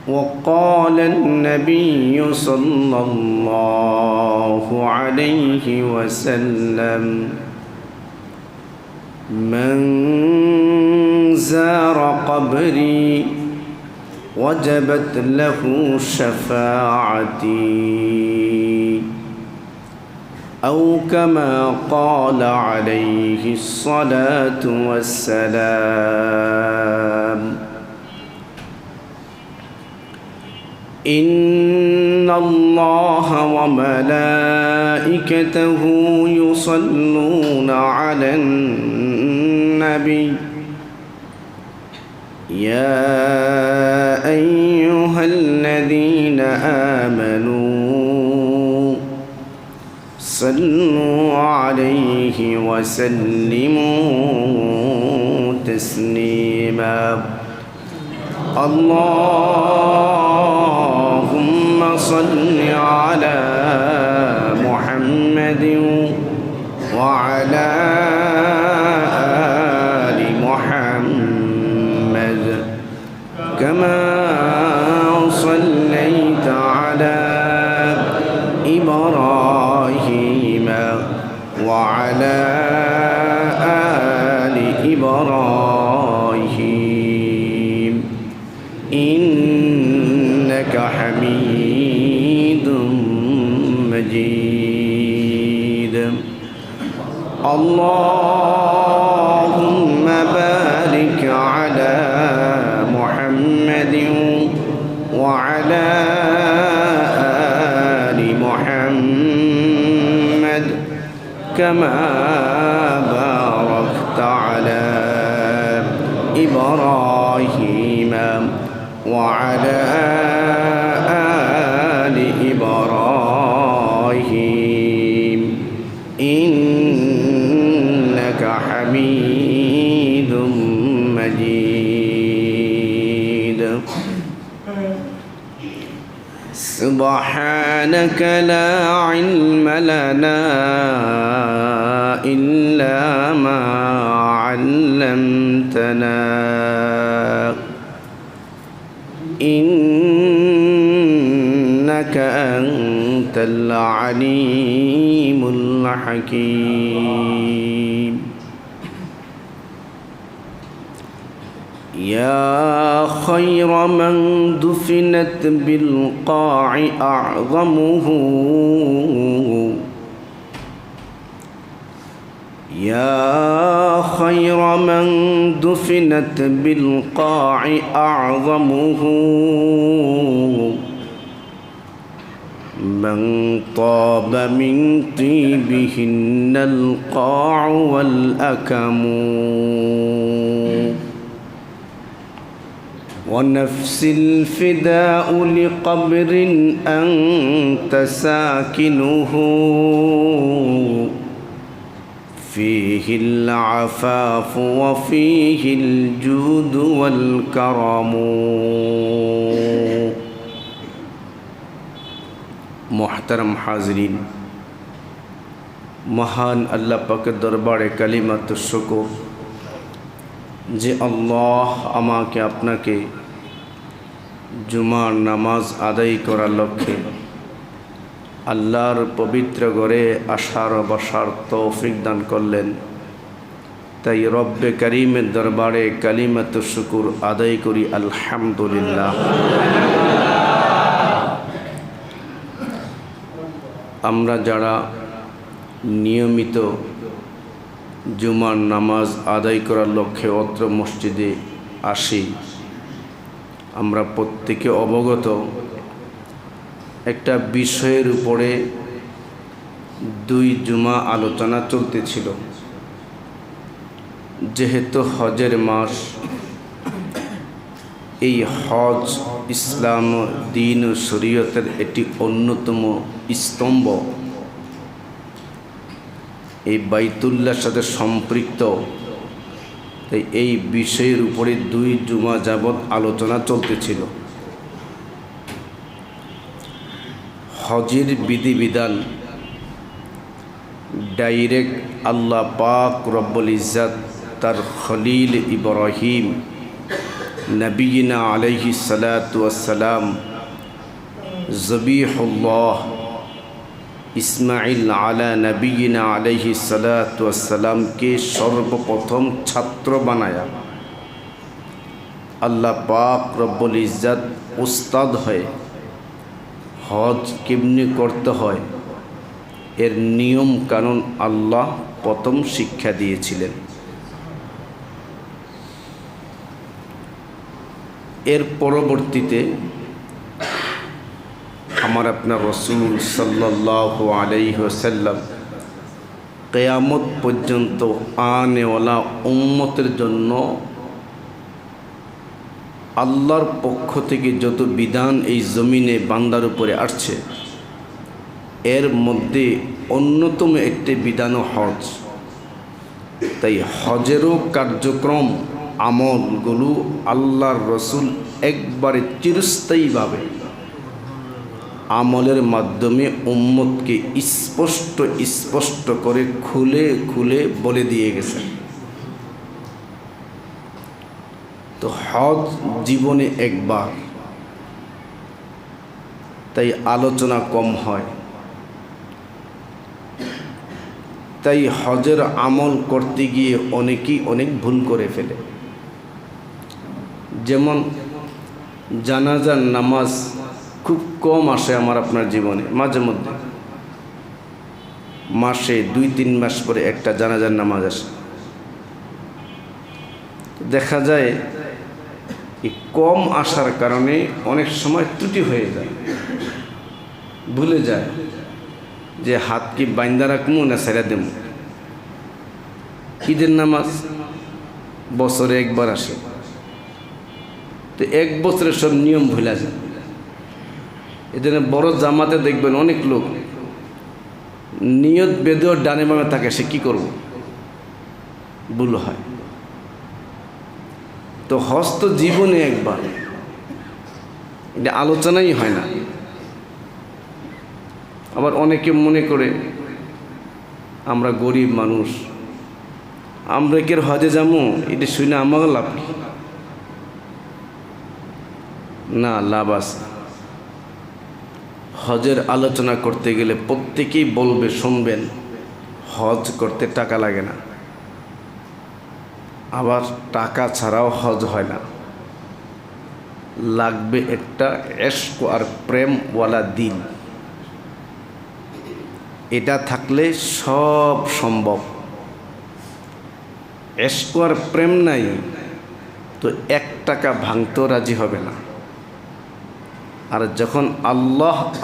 وقال النبي صلى الله عليه وسلم من زار قبري وجبت له شفاعتي أو كما قال عليه الصلاة والسلام إن الله وملائكته يصلون على النبي يا أيها الذين آمنوا صلوا عليه وسلموا تسليما اللهم صل على محمد وعلى آل محمد كما صليت على إبراهيم وعلى آل إبراهيم إنك حميد مجيد اللهم بارك على محمد وعلى آل محمد كما باركت على إبراهيم وعلى آل إبراهيم إنك حميد مجيد سبحانك لا علم لنا إلا ما علمتنا إنك أنت العليم الحكيم يا خير من دفنت بالقاع أعظمه يا خير من دفنت بالقاع أعظمه من طاب من طيبهن القاع والأكم ونفس الفداء لقبر أنت ساكنه فيه العفاف وفيه الجود والكرم محترم حاضرین মহান আল্লাহ পাকের দরবারে কালিমাত শুকর যে আল্লাহ আমাকে আপনাকে জুমার নামাজ আদায় করার লক্ষ্যে আল্লাহর পবিত্র ঘরে আসার বসার তৌফিক দান করলেন। তাই রব্বে করিমের দরবারে কালিমাত শুকর আদায় করি আলহামদুলিল্লাহ। আমরা যারা নিয়মিত জুমার নামাজ আদায় করার লক্ষ্যে অত্র মসজিদে আসি, আমরা প্রত্যেকে অবগত একটা বিষয়ের উপরে 2 জুমা আলোচনা চলতেছিল। যেহেতু হজের মাস, এই হজ ইসলাম দ্বীন ও শরীয়তের একটি অন্যতম স্তম্ভ, এই বাইতুল্লাহর সাথে সম্পৃক্ত। তাই এই বিষয়ের উপরে 2 জুমা যাবৎ আলোচনা চলতেছিল। হজের বিধিবিধান ডাইরেক্ট আল্লাহ পাক রব্বুল ইজ্জত তার খলিল ইব্রাহিম নবীনা আলাইহিস সালাতু ওয়াস সালাম জবিহুল্লাহ ইসমাইল আলা নবীনা আলাইহিস সালাতু ওয়াস সালামকে সর্বপ্রথম ছাত্র বানায়া আল্লাহ পাক রব্বুল ইজ্জত উস্তাদ হয়ে হজ কেমনি করতে হয় এর নিয়ম কানুন আল্লাহ প্রথম শিক্ষা দিয়েছিলেন। এর পরবর্তীতে আমার আপনার রাসূল সাল্লাল্লাহু আলাইহি ওয়াসাল্লাম কিয়ামত পর্যন্ত আনেওয়ালা উম্মতের জন্য আল্লাহর পক্ষ থেকে যত বিধান এই জমিনে বান্দার উপরে আসছে এর মধ্যে অন্যতম একটি বিধান হজ। তাই হজেরও কার্যক্রম আমলগুলো আল্লাহর রসুল একবারে চিরস্থায়ীভাবে আমলের মাধ্যমে উম্মতকে স্পষ্ট করে খুলে খুলে বলে দিয়ে গেছেন। তো হজ জীবনে একবার, তাই আলোচনা কম হয়। তাই হজের আমল করতে গিয়ে অনেকেই অনেক ভুল করে ফেলে। যেমন জানাজার নামাজ খুব কম আসে আমার আপনার জীবনে, মাঝে মধ্যে মাসে 2-3 মাস পরে একটা জানাজার নামাজ আসে। দেখা যায় এই কম আসার কারণে অনেক সময় ত্রুটি হয়ে যায়, ভুলে যায় যে হাত কি বাইন্দা রাখবো না ছেড়ে দেব। ঈদের নামাজ বছরে একবার আসে, তো 1 বছরে সব নিয়ম ভুলে যায়। এজন্য বড় জামাতে দেখবেন অনেক লোক নিয়ত বেঁধেও ডানে বামে থাকে, সে কী করব, ভুল হয়। তো হজ তো জীবনে একবার, এটা আলোচনাই হয় না। আবার অনেকে মনে করে আমরা গরিব মানুষ, আমরা কি হজে যাবো, এটা শুনে আমার লাভ কি? না, লাভ আছে। হজের আলোচনা করতে গেলে প্রত্যেকেই বলবে, শুনবেন, হজ করতে টাকা লাগে না, আবার টাকা ছাড়াও হজ হয় না, লাগবে একটা ইশক আর প্রেমওয়ালা দিল। এটা থাকলে সব সম্ভব। ইশক আর প্রেম নাই তো 1 টাকা ভাঙতেও রাজি হবে না। আর যখন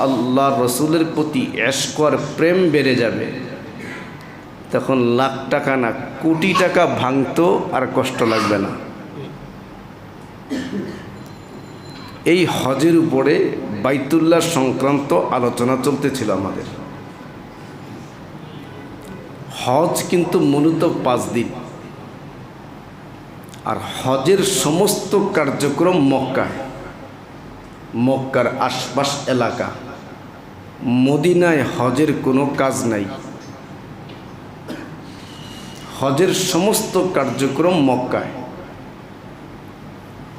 আল্লাহ রসুলের প্রতি ইশক আর প্রেম বেড়ে যাবে, তখন লাখ টাকা না কোটি টাকা ভাঙতেও আর কষ্ট লাগবে না। এই হজের উপরে বাইতুল্লাহ সংক্রান্ত আলোচনা চলতেছিল আমাদের। হজ কিন্তু মূলত 5 দিন, আর হজের সমস্ত কার্যক্রম মক্কার আশপাশ এলাকা। মদিনায় হজের কোনো কাজ নাই। হজের সমস্ত কার্যক্রম মক্কায়।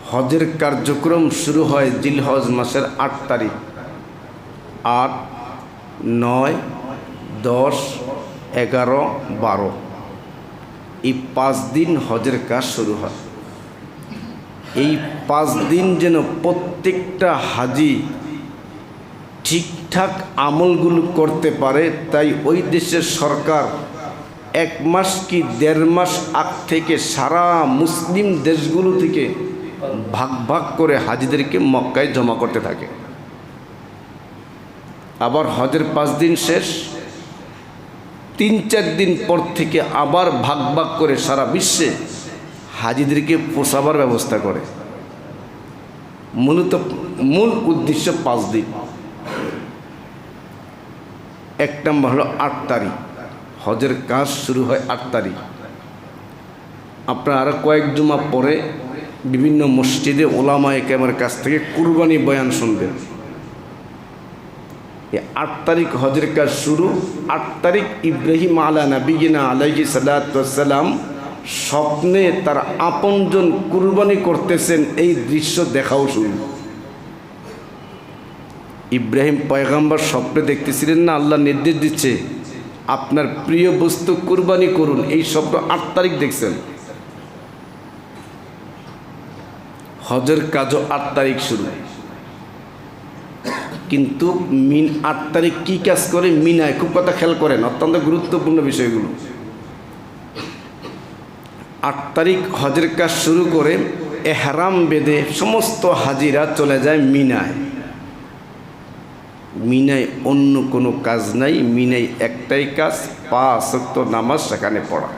হজের কার্যক্রম শুরু হয় জিলহজ মাসের 8 তারিখ। 8, 9, 10, 11, 12 এই 5 দিন হজের কাজ শুরু হয়। এই 5 দিন যেন প্রত্যেকটা হাজি ঠিকঠাক আমলগুলো করতে পারে, তাই ওই দেশের সরকার 1 মাস কি 1.5 মাস আগ থেকে সারা মুসলিম দেশগুলো থেকে ভাগ করে হাজিদেরকে মক্কায় জমা করতে থাকে। আবার হজের 5 দিন শেষ, 3-4 দিন পর থেকে আবার ভাগ করে সারা বিশ্বে হাজিদেরকে পোষাবার ব্যবস্থা করে। মূল উদ্দেশ্য 5 দিন। 1 নম্বর হলো 8 তারিখ, হজের কাজ শুরু হয় 8 তারিখ। আপনারা আরও কয়েক জুমা পরে বিভিন্ন মসজিদে ওলামায়ে কেরামের কাছ থেকে কুরবানি বয়ান শুনবেন। 8 তারিখ হজের কাজ শুরু। 8 তারিখ ইব্রাহিম আলা নবিয়িনা আলাইহিস সালাতু ওয়াস সালাম স্বপ্নে তার আপনজন কুরবানি করতেছেন, এই দৃশ্য দেখাও শুরু। ইব্রাহিম পয়গম্বর স্বপ্নে দেখতেছিলেন না, আল্লাহ নির্দেশ দিচ্ছে আপনার প্রিয় বস্তু কুরবানি করুন, এই স্বপ্ন 8 তারিখ দেখছেন। হজের কাজও 8 তারিখ শুরু, কিন্তু 8 তারিখ কি কাজ করে মিনায়, খুব কথা খেয়াল করেন, অত্যন্ত গুরুত্বপূর্ণ বিষয়গুলো। 8 তারিখ হজের কাজ শুরু করে এহরাম বেঁধে সমস্ত হাজিরা চলে যায় মিনায়। মিনায় অন্য কোনো কাজ নাই, মিনায় একটাই কাজ, 5 ওয়াক্ত নামাজ সেখানে পড়া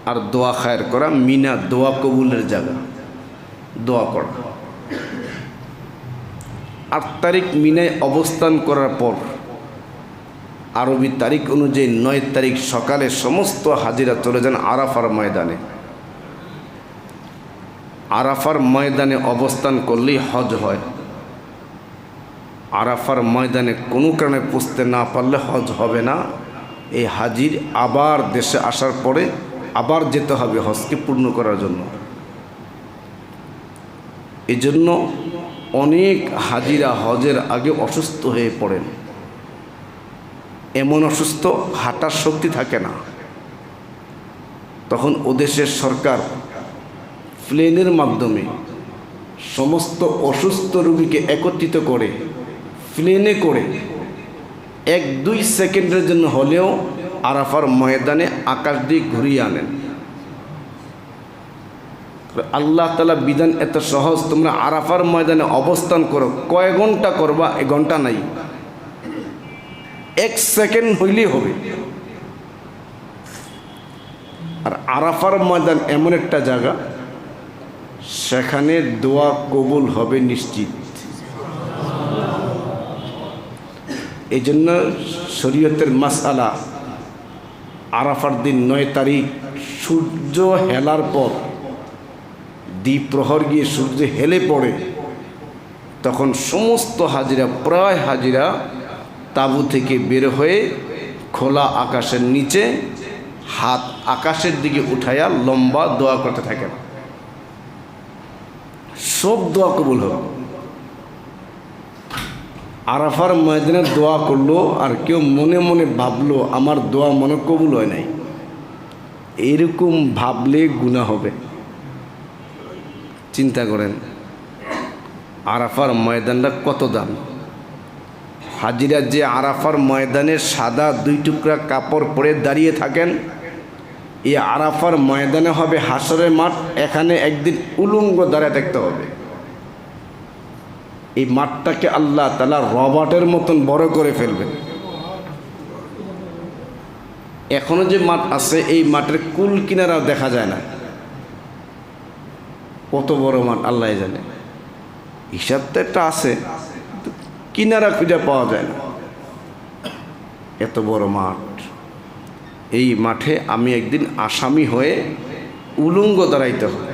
আর দোয়া খায়ের করা। মিনা দোয়া কবুলের জায়গা, দোয়া করা। 8 তারিখ মিনায় অবস্থান করার পর আরবি তারিখ অনুযায়ী 9 তারিখ সকালে সমস্ত হাজিরা চলে যান আরাফার ময়দানে। আরাফার ময়দানে অবস্থান করলেই হজ হয়। আরাফার ময়দানে কোনো কারণে পৌঁছতে না পারলে হজ হবে না। এই হাজির আবার দেশে আসার পরে আবার যেতে হবে হজকে পূর্ণ করার জন্য। এজন্য অনেক হাজিরা হজের আগে অসুস্থ হয়ে পড়েন, এমন অসুস্থ হাঁটার শক্তি থাকে না। তখন ওদেশের সরকার প্লেনের মাধ্যমে সমস্ত অসুস্থ রোগীকে একত্রিত করে প্লেনে করে 1-2 সেকেন্ডের জন্য হলেও আরাফার ময়দানে আকাশ দিয়ে ঘুরিয়ে আনেন। আল্লাহ তাআলা বিধান এত সহজ, তোমরা আরাফার ময়দানে অবস্থান করো, কয় ঘন্টা করবা এ ঘন্টা নাই, 1 সেকেন্ড হইলেই হবে। আর আরাফার ময়দান এমন একটা জায়গা, সেখানে দোয়া কবুল হবে নিশ্চিত। এই জন্য শরীয়তের মাসআলা, আরাফার দিন 9 তারিখ সূর্য হেলার পর দ্বিপ্রহর গিয়ে সূর্য হেলে পড়ে, তখন সমস্ত হাজিরা, প্রায় হাজিরা তাঁবু থেকে বের হয়ে খোলা আকাশের নিচে হাত আকাশের দিকে উঠাইয়া লম্বা দোয়া করতে থাকেন। সব দোয়া কবুল হবে। আরাফার ময়দানে দোয়া করলো আর কেউ মনে মনে ভাবলো আমার দোয়া মনে কবুল হয় নাই, এরকম ভাবলে গুনাহ হবে। চিন্তা করেন আরাফার ময়দানটা কত দাম। হাজিরা যে আরাফার ময়দানে সাদা 2 টুকরা কাপড় পরে দাঁড়িয়ে থাকেন, এই আরাফার ময়দানে হবে হাসরের মাঠ, এখানে একদিন উলঙ্গ দাঁড়িয়ে থাকতে হবে। এই মাঠটাকে আল্লাহ তাআলা রবার্টের মতন বড় করে ফেলবেন। এখনো যে মাঠ আছে এই মাঠের কুল কিনারাও দেখা যায় না, কত বড় মাঠ আল্লাহ জানে। হিসাব তো একটা আছে, কিনারা খুঁজে পাওয়া যায় না, এত বড় মাঠ। এই মাঠে আমি একদিন আসামি হয়ে উলঙ্গ দাঁড়াইতে হবে।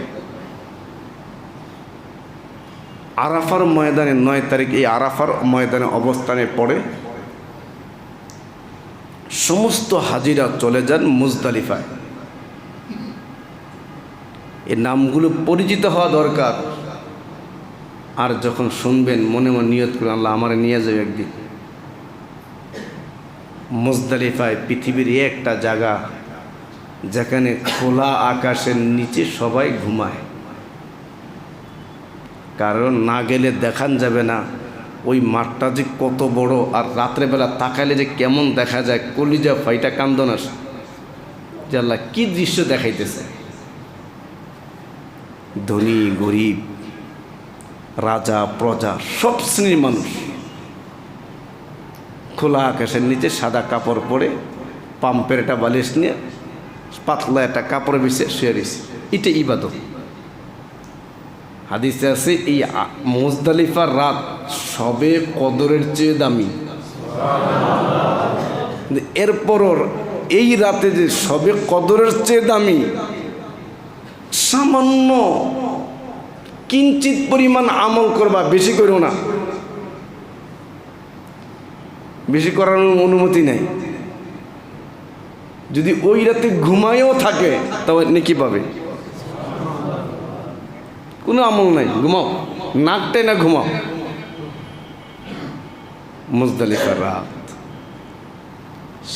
আরাফার ময়দানে 9 তারিখ এই আরাফার ময়দানে অবস্থানে পড়ে সমস্ত হাজিরা চলে যান মুজদালিফায়। এই নামগুলো পরিচিত হওয়া দরকার। আর যখন শুনবেন মনে মনে নিয়ত করুন আল্লাহ আমারে নিয়ে যাবে একদিন মুজদালিফায়। পৃথিবীর একটা জায়গা যেখানে খোলা আকাশের নিচে সবাই ঘুমায়, কারণ না গেলে দেখান যাবে না ওই মাঠটা যে কত বড়, আর রাত্রেবেলা তাকাইলে যে কেমন দেখা যায়, কলিজা ফাইটা কান্দন আসে যে আল্লাহ কি দৃশ্য দেখাইতেছে। ধনী গরিব, রাজা প্রজা, সব শ্রেণীর মানুষ খোলা আকাশের নিচে সাদা কাপড় পরে পাম্পের একটা বালিশ নিয়ে পাতলা একটা কাপড় বিছিয়ে শুয়ে রয়েছে। এটা ইবাদত। হাদিসে আছে এই মুজদালিফার রাত সবে কদরের চেয়ে দামি। এরপরও এই রাতে যে সবে কদরের চেয়ে দামি, সামান্য কিঞ্চিত পরিমাণ আমল করবা, বেশি করো না, বেশি করার অনুমতি নেই। যদি ওই রাতে ঘুমায়ও থাকে তবে নেকি পাবে। কোনো আমল নাই, ঘুমাও, নাকটাই না ঘুমাও। মুজদালিফার রাত,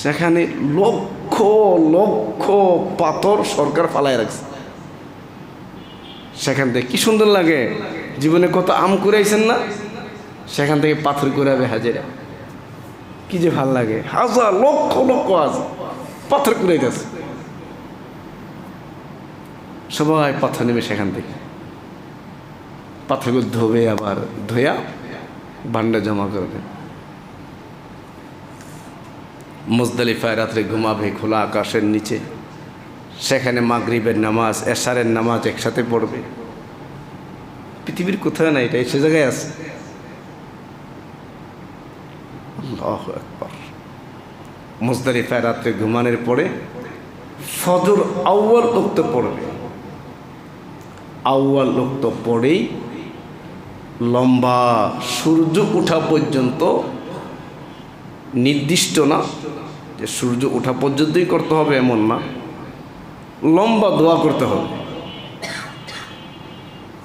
সেখানে লক্ষ লক্ষ পাথর সরকার ফালায় রাখছে। সেখান থেকে কি সুন্দর লাগে, জীবনে কত আম কুড়াইছেন না, সেখান থেকে পাথর কুড়াবে হাজিরা, কি যে ভাল লাগে। হাজার লক্ষ লক্ষ পাথর কুড়াইতেছে, সবাই পাথর নেবে সেখান থেকে, পাথরগুলো ধোবে, আবার ধোয়া ভান্ডার জমা করবে। মুজদালিফায় রাত্রে ঘুমাবে খোলা আকাশের নিচে, সেখানে মাগরিবের নামাজ এশারের নামাজ একসাথে পড়বে। পৃথিবীর কোথাও না, এটা সে জায়গায় আছে। আল্লাহু আকবার। মুজদালিফায় রাত্রে ঘুমানোর পরে ফজর আউয়াল ওক্ত পড়বে। আউয়াল ওক্ত পড়েই লম্বা সূর্য ওঠা পর্যন্ত, নির্দিষ্ট না যে সূর্য ওঠা পর্যন্তই করতে হবে এমন না, লম্বা দোয়া করতে হবে।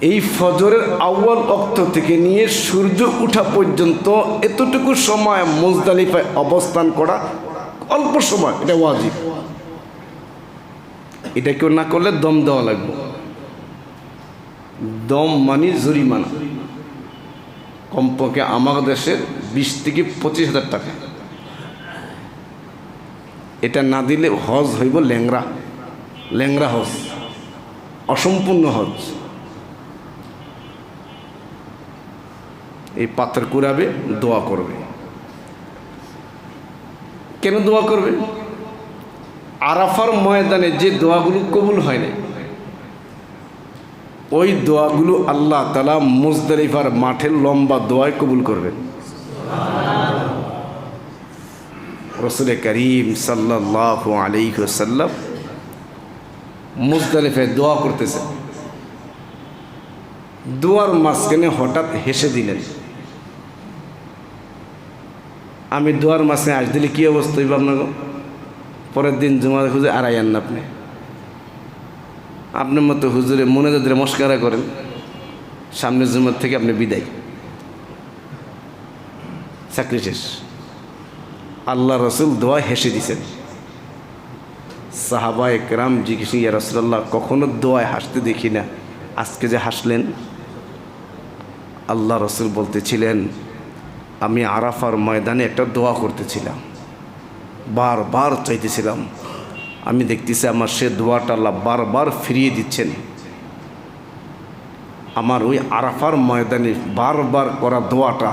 এই ফজরের আউয়াল ওক্ত থেকে নিয়ে সূর্য ওঠা পর্যন্ত এতটুকু সময় মুজদালিফায় অবস্থান করা অল্প সময়, এটা ওয়াজিব। এটা কেউ না করলে দম দেওয়া লাগবে। দম মানে জরিমানা, কমপক্ষে আমাদের দেশের 20 থেকে 25,000 টাকা। এটা না দিলে হজ হইব ল্যাংরা, ল্যাংরা হজ, অসম্পূর্ণ হজ। এই পাথর কুড়াবে, দোয়া করবে। কেন দোয়া করবে? আরাফার ময়দানে যে দোয়াগুলো কবুল হয় না, ওই দোয়াগুলো আল্লাহ তাআলা মুজদালিফার মাঠের লম্বা দোয়ায় কবুল করবেন। রাসূল করিম সাল্লাল্লাহু আলাইহি ওয়াসাল্লাম মুজদালিফায় দোয়া করতেছেন, দোয়ার মাঝখানে হঠাৎ হেসে দিলেন। আমি দোয়ার মাঝখানে আস দিলে কী অবস্থা হইব আপনাকে? পরের দিন জুমার খুঁজে আড়াইয়ান না আপনি, আপনার মতো হুজুরে মনে যাদের মস্কারা করেন, সামনের জুমার থেকে আপনি বিদায়, চাকরি শেষ। আল্লাহ রসুল দোয়া হেসে দিছেন। সাহাবায়ে কেরাম জিজ্ঞেস, ইয়া রাসূলুল্লাহ, কখনো দোয়ায় হাসতে দেখি না, আজকে যে হাসলেন? আল্লাহ রসুল বলতেছিলেন, আমি আরাফার ময়দানে একটা দোয়া করতেছিলাম, বারবার চাইতেছিলাম, আমি দেখতেছি আমার সে দোয়াটা আল্লাহ বারবার ফিরিয়ে দিচ্ছেন। আমার ওই আরাফার ময়দানে বারবার করা দোয়াটা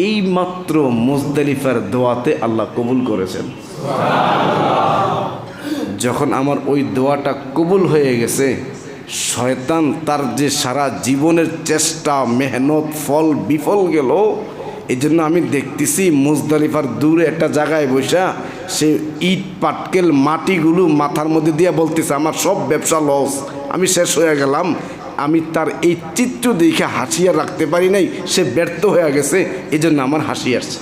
এই মাত্র মুজদালিফার দোয়াতে আল্লাহ কবুল করেছেন। যখন আমার ওই দোয়াটা কবুল হয়ে গেছে, শয়তান তার যে সারা জীবনের চেষ্টা মেহনত ফল বিফল গেল, এই জন্য আমি দেখতেছি মুজদালিফার দূরে একটা জায়গায় বসা সে ইট পাটকেল মাটিগুলো মাথার মধ্যে দিয়ে বলতেছে, আমার সব ব্যবসা লস, আমি শেষ হয়ে গেলাম। আমি তার এই চিত্র দেখে হাসিয়া রাখতে পারি নাই, সে ব্যর্থ হয়ে গেছে, এই জন্য আমার হাসি আসছে।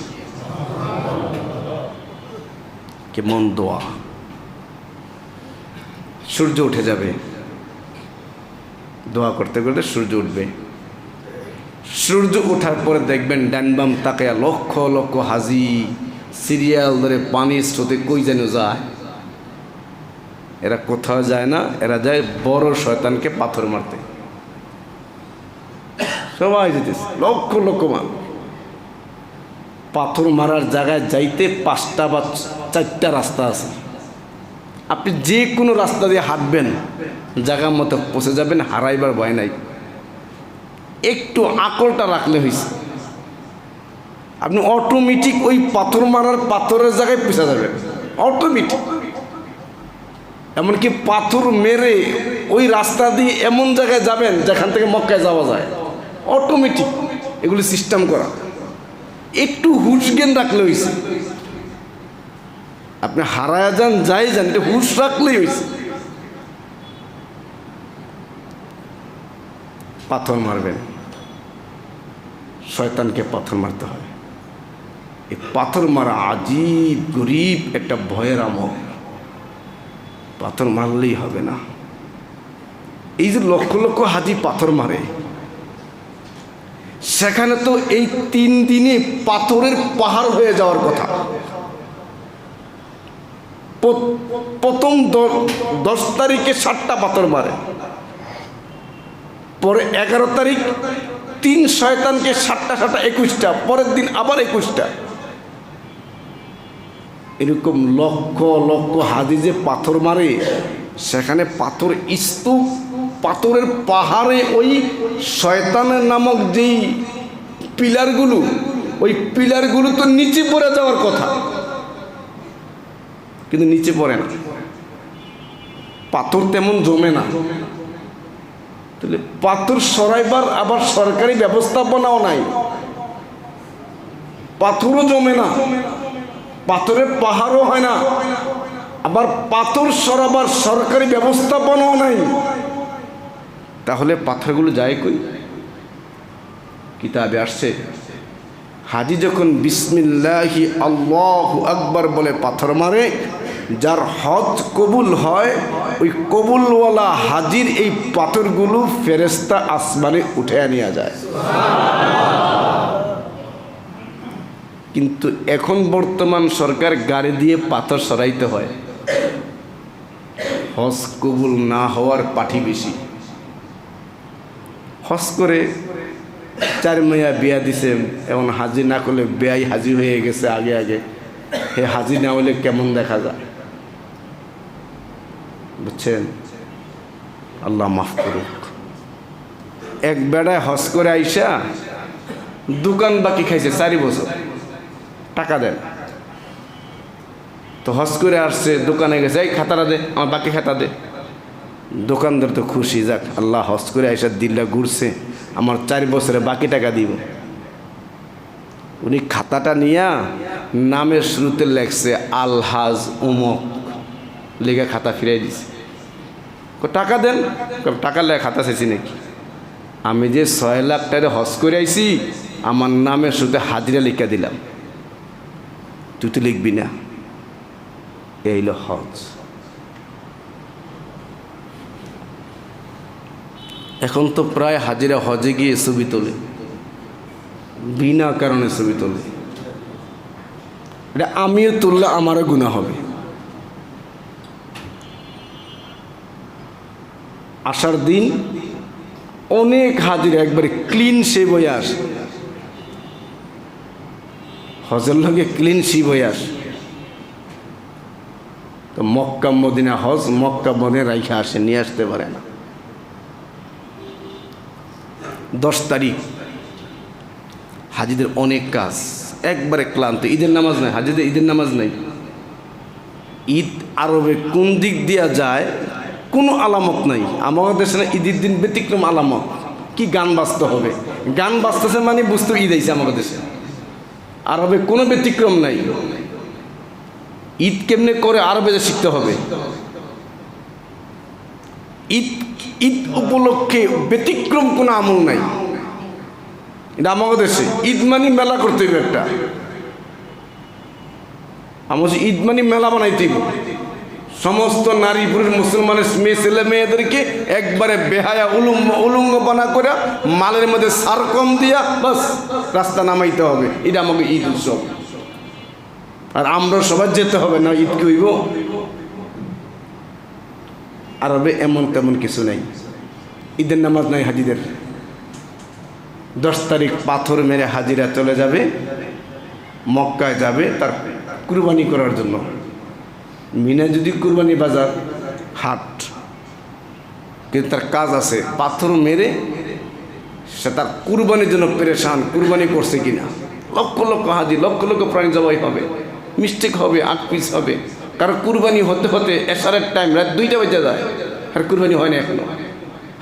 কেমন দোয়া! সূর্য উঠে যাবে, দোয়া করতে করতে সূর্য উঠবে। সূর্য ওঠার পরে দেখবেন ডান বাম তাকায়া লক্ষ লক্ষ হাজি সিরিয়াল ধরে পানির স্রোতে কই যেন যায়। এরা কোথাও যায় না, এরা যায় বড় শয়তানকে পাথর মারতে। সবাই যেতেছে, লক্ষ লক্ষ মানুষ। পাথর মারার জায়গায় যাইতে 5টা বা 4টা রাস্তা আছে। আপনি যে কোনো রাস্তা দিয়ে হাঁটবেন, জায়গা মতো পৌঁছে যাবেন, হারাইবার ভয় নাই। একটু আকলটা রাখলে হয়েছে, আপনি অটোমেটিক ওই পাথর মারার পাথরের জায়গায় পৌঁছে যাবেন, অটোমেটিক। এমনকি পাথর মেরে ওই রাস্তা দিয়ে এমন জায়গায় যাবেন যেখান থেকে মক্কায় যাওয়া যায়, অটোমেটিক। এগুলি সিস্টেম করা, একটু হুশ জ্ঞান রাখলে হয়েছে। আপনি হারায়া যান, যাই যান, এটা হুশ রাখলেই হয়েছে। পাথর মারবেন, শয়তানকে পাথর মারতে হয়। এই পাথর মারা আজীব গরিব একটা ভয়ের আমল। পাথর মারলেই হবে না। এই যে লক্ষ লক্ষ হাজি পাথর মারে, সেখানে তো এই 3 দিনে পাথরের পাহাড় হয়ে যাওয়ার কথা। প্রথম 10 তারিখে 7টা পাথর মারে, পরে 11 তারিখ 3 শয়তানকে 7টা 21টা, পরের দিন আবার 21টা। এরকম লক্ষ লক্ষ হাজি যে পাথর মারে, সেখানে পাথর স্তূপ, পাথরের পাহাড়ে ওই শয়তানের নামক যেই পিলারগুলো, ওই পিলারগুলো তো নিচে পড়ে যাওয়ার কথা, কিন্তু নিচে পড়ে না, পাথর তেমন জমে না। তাহলে পাথর সরাইবার আবার সরকারি ব্যবস্থাপনাও নাই, পাথরও জমে না, পাথরের পাহাড়ও হয় না, আবার পাথর সরাবার সরকারি ব্যবস্থাপনাও নাই। তাহলে পাথরগুলো যায় কই? কিতাবে আসছে, হাজি যখন বিসমিল্লাহি আল্লাহু আকবার বলে পাথর মারে, যার হজ কবুল হয়, ওই কবুলওয়ালা হাজির এই পাথরগুলো ফেরেশতা আসমানে উঠে নিয়ে যায়। কিন্তু এখন বর্তমান সরকার গাড়ি দিয়ে পাথর সরাইতে হয়, হজ কবুল না হওয়ার পাঠি বেশি। হজ করে 4 মেয়া বিয়া দিছে, এখন হাজি না করলে বেয়াই হাজি হয়ে গেছে আগে আগে, হে হাজি না হলে কেমন দেখা যায়, বুঝছেন? আল্লাহ মাফ করুক। এক বেড়ায় হজ করে আইসা দোকান বাকি খাইছে 4 বছর, টাকা দেন। তো হজ করে আসছে, দোকানে গেছে, এই খাতাটা দে, আমার বাকি খাতা দে। দোকানদার তো খুশি, যাক আল্লাহ হজ করে আইসা দিল্লা ঘুরছে, আমার 4 বছরে বাকি টাকা দিব। উনি খাতাটা নিয়া নামের শুরুতে লেখছে আলহাজ উমক, লেগে খাতা ফিরাই দিছে। টাকা দেন, টাকা লেগে খাতা চাইছি নাকি? আমি যে 6 লাখ টাকা হজ করে আইছি, আমার নামের শুরুতে হাজিরা লিখা দিলাম, তুই তো লিখবি না। এই হলো হজ। এখন তো প্রায় হাজিরা হজে গিয়ে ছবি তোলে, বিনা কারণে ছবি তোলে। এটা আমিও তুললে আমারও গুনাহ হবে। আসার দিন অনেক হাজিরা একবারে ক্লিন শেভ হয়ে আসে, হজের লগে ক্লিন শেভ হয়ে আসে। তো মক্কা মদিনা হজ, মক্কা মদিনা রাইখা আসে, নিয়ে আসতে পারে না। 10 তারিখ হাজিদের অনেক কাজ, একবারে ক্লান্ত। ঈদের নামাজ নাই, হাজিদের ঈদের নামাজ নাই। ঈদ আরবে কোন দিক দিয়া যায় কোনো আলামত নাই। আমাদের দেশে ঈদের দিন ব্যতিক্রম আলামত, কি গান বাজতে হবে, গান বাজতেছে মানে বুঝতে ঈদ আইছে আমাদের দেশে। আরবে কোনো ব্যতিক্রম নাই। ঈদ কেমনে করে আরবে শিখতে হবে। ঈদ ঈদ উপলক্ষে ব্যতিক্রম কোনো আমল নাই। এটা আমাদের দেশে ঈদ মানে মেলা করতে হবে একটা। আমার ঈদ মানে মেলা বানাইতে হবে। সমস্ত নারী পুরুষ মুসলমানের মেয়ে ছেলে মেয়েদেরকে একবারে বেহায়া উলঙ্গ বানা করে মালের মধ্যে সার কম দিয়া বাস রাস্তা নামাইতে হবে। এটা আমাকে ঈদ উৎসব। আর আমরা সবাই যেতে হবে না, ঈদ কি হইব? আরবে এমন তেমন কিছু নেই। ঈদের নামাজ নাই হাজিদের। 10 তারিখ পাথর মেরে হাজিরা চলে যাবে, মক্কায় যাবে তার কুরবানি করার জন্য। মিনা যদি কুরবানি বাজার হাট, কিন্তু তার কাজ আছে পাথর মেরে সে তার কুরবানির জন্য পেরেশান, কুরবানি করছে কিনা। লক্ষ লক্ষ হাজি, লক্ষ লক্ষ প্রাণী জবাই হবে, মিস্টেক হবে, 8 পিস হবে। কারো কুরবানি হতে হতে এশারের টাইম রাত 2টা বেজে যায়, আর কুরবানি হয় না এখনো।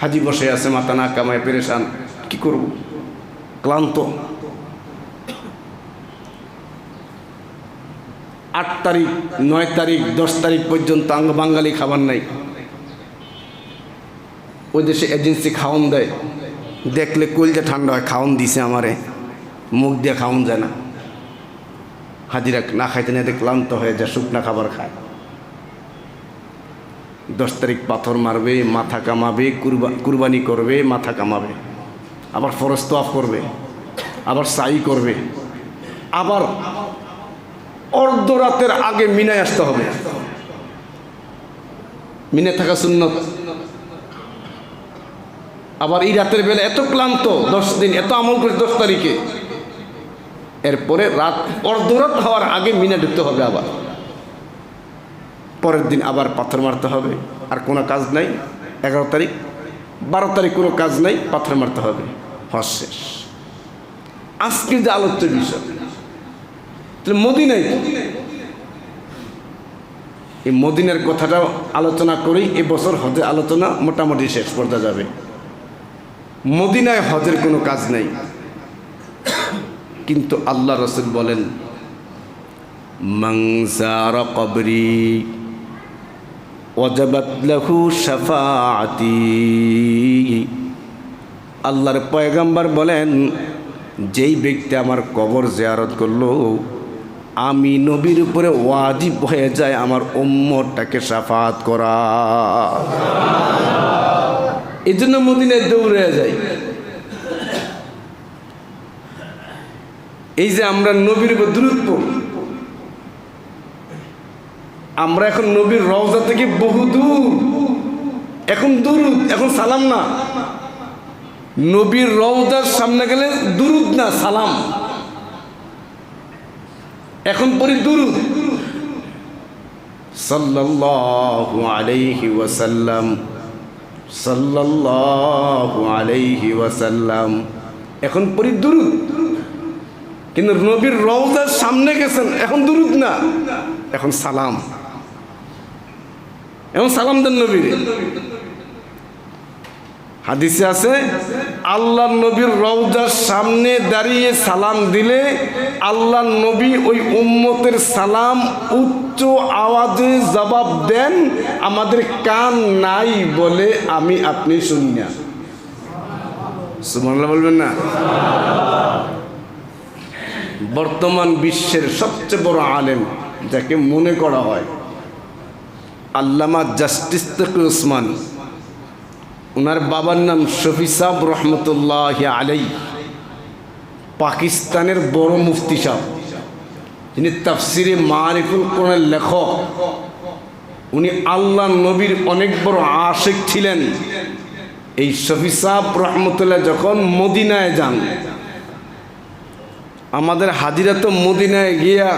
হাজি বসে আছে, মাথা না কামায় পেরেশান, কি করব, ক্লান্ত। 8 তারিখ 9 তারিখ 10 তারিখ পর্যন্ত বাঙালি খাবার নাই। ওই দেশে এজেন্সি খাওয়ান দেয়, দেখলে কলজা ঠান্ডা হয়। খাওয়ান দিছে আমারে, মুখ দিয়ে খাওয়ান যায় না। হাজিরা না খাইতে না ক্লান্ত হয়ে যায়, শুকনা খাবার খায়। 10 তারিখ পাথর মারবে, মাথা কামাবে, কুরবানি করবে, মাথা কামাবে, আবার ফরজ তওয়াফ করবে, আবার সাই করবে, আবার অর্ধরাতের আগে মিনায় আসতে হবে। মিনে থাকা সুন্নত। আবার এই রাতের বেলা এত ক্লান্ত, 10 দিন এত আমল করে 10 তারিখে, এরপরে রাত অর্ধরাত হওয়ার আগে মিনা ঢুকতে হবে। আবার পরের দিন আবার পাথর মারতে হবে। আর কোনো কাজ নাই। 11 তারিখ 12 তারিখ কোনো কাজ নাই, পাথর মারতে হবে, হজ শেষ। আজকের যে আলোচ্য বিষয়, তাহলে মদিনায়, এই মদিনার কথাটা আলোচনা করেই এবছর হজের আলোচনা মোটামুটি শেষ পর্যায়ে যাবে। মদিনায় হজের কোনো কাজ নেই, কিন্তু আল্লাহ রাসূল বলেন, মান যারা কবরি ওয়াজাবাত লাহু শাফাআতি। আল্লাহর পয়গম্বর বলেন, যেই ব্যক্তি আমার কবর জিয়ারত করলো, আমি নবীর উপরে ওয়াজিব হয়ে যায় আমার উম্মতটাকে শাফাআত করা। এই জন্য মদিনায় দৌড়ে যাই। এই যে আমরা নবীর উপর দুরূদ পড়ি, আমরা এখন নবীর রওজা থেকে বহু দূর, এখন দুরূদ, এখন সালাম না। নবীর রওজার সামনে গেলে দুরূদ না, সালাম। এখন পড়ি দুরূদ, সাল্লাল্লাহু আলাইহি ওয়াসাল্লাম, সাল্লাল্লাহু আলাইহি ওয়াসাল্লাম। এখন পড়ি দুরূদ। কিন্তু নবীর রওজার সামনে গেছেন, এখন দুরূদ না, এখন সালাম। এখন সালাম দেন নবীর। হাদিসে আছে, আল্লাহ নবীর রওজার সামনে দাঁড়িয়ে সালাম দিলে আল্লাহ নবী ওই উম্মতের সালাম উচ্চ আওয়াজে জবাব দেন, আমাদের কান নাই বলে আমি আপনি শুনি না। সুবহানাল্লাহ বলবেন না? বর্তমান বিশ্বের সবচেয়ে বড় আলেম যাকে মনে করা হয় আল্লামা জাস্টিস তকি ওসমান, ওনার বাবার নাম শফি সাহেব রহমতুল্লাহ আলাই, পাকিস্তানের বড় মুফতি সাহেব, যিনি তাফসিরে মারিফুল কোরআনের লেখক। উনি আল্লাহ নবীর অনেক বড় আশিক ছিলেন। এই শফি সাহেব রহমতুল্লাহ যখন মদিনায় যান, আমাদের হাজিরা তো মদিনায় গিয়া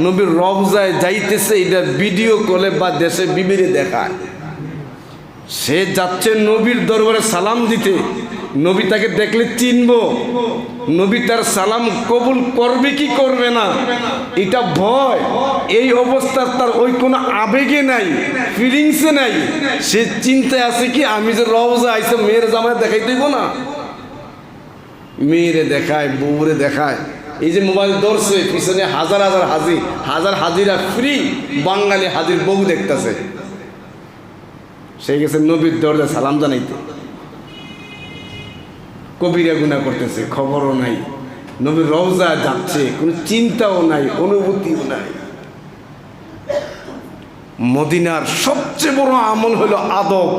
নবীর রওজায় যাইতেছে, এটা ভিডিও কলে বা দেশে বিবিরে দেখায়। সে যাচ্ছে নবীর দরবারে সালাম দিতে, নবী তাকে দেখলে চিনব, নবী তার সালাম কবুল করবে কি করবে না এটা ভয়। এই অবস্থা তার ওই কোনো আবেগে নাই, ফিলিংসে নাই। সে চিন্তায় আছে কি, আমি যে রওজা আইসে মেয়ের জামায় দেখাই দেব না, মেয়েরে দেখায়, বউরে দেখায়। এই যে মোবাইল ধরছে, পিছনে হাজার হাজার হাজিরা ফ্রি, বাঙালি হাজির বউ দেখতেছে। সে গেছে নবীর দরজা সালাম জানাইতে, কবিরা গুনাহ করতেছে, খবরও নাই। নবীর রওজা যাচ্ছে, কোনো চিন্তাও নাই, অনুভূতিও নাই। মদিনার সবচেয়ে বড় আমল হলো আদব।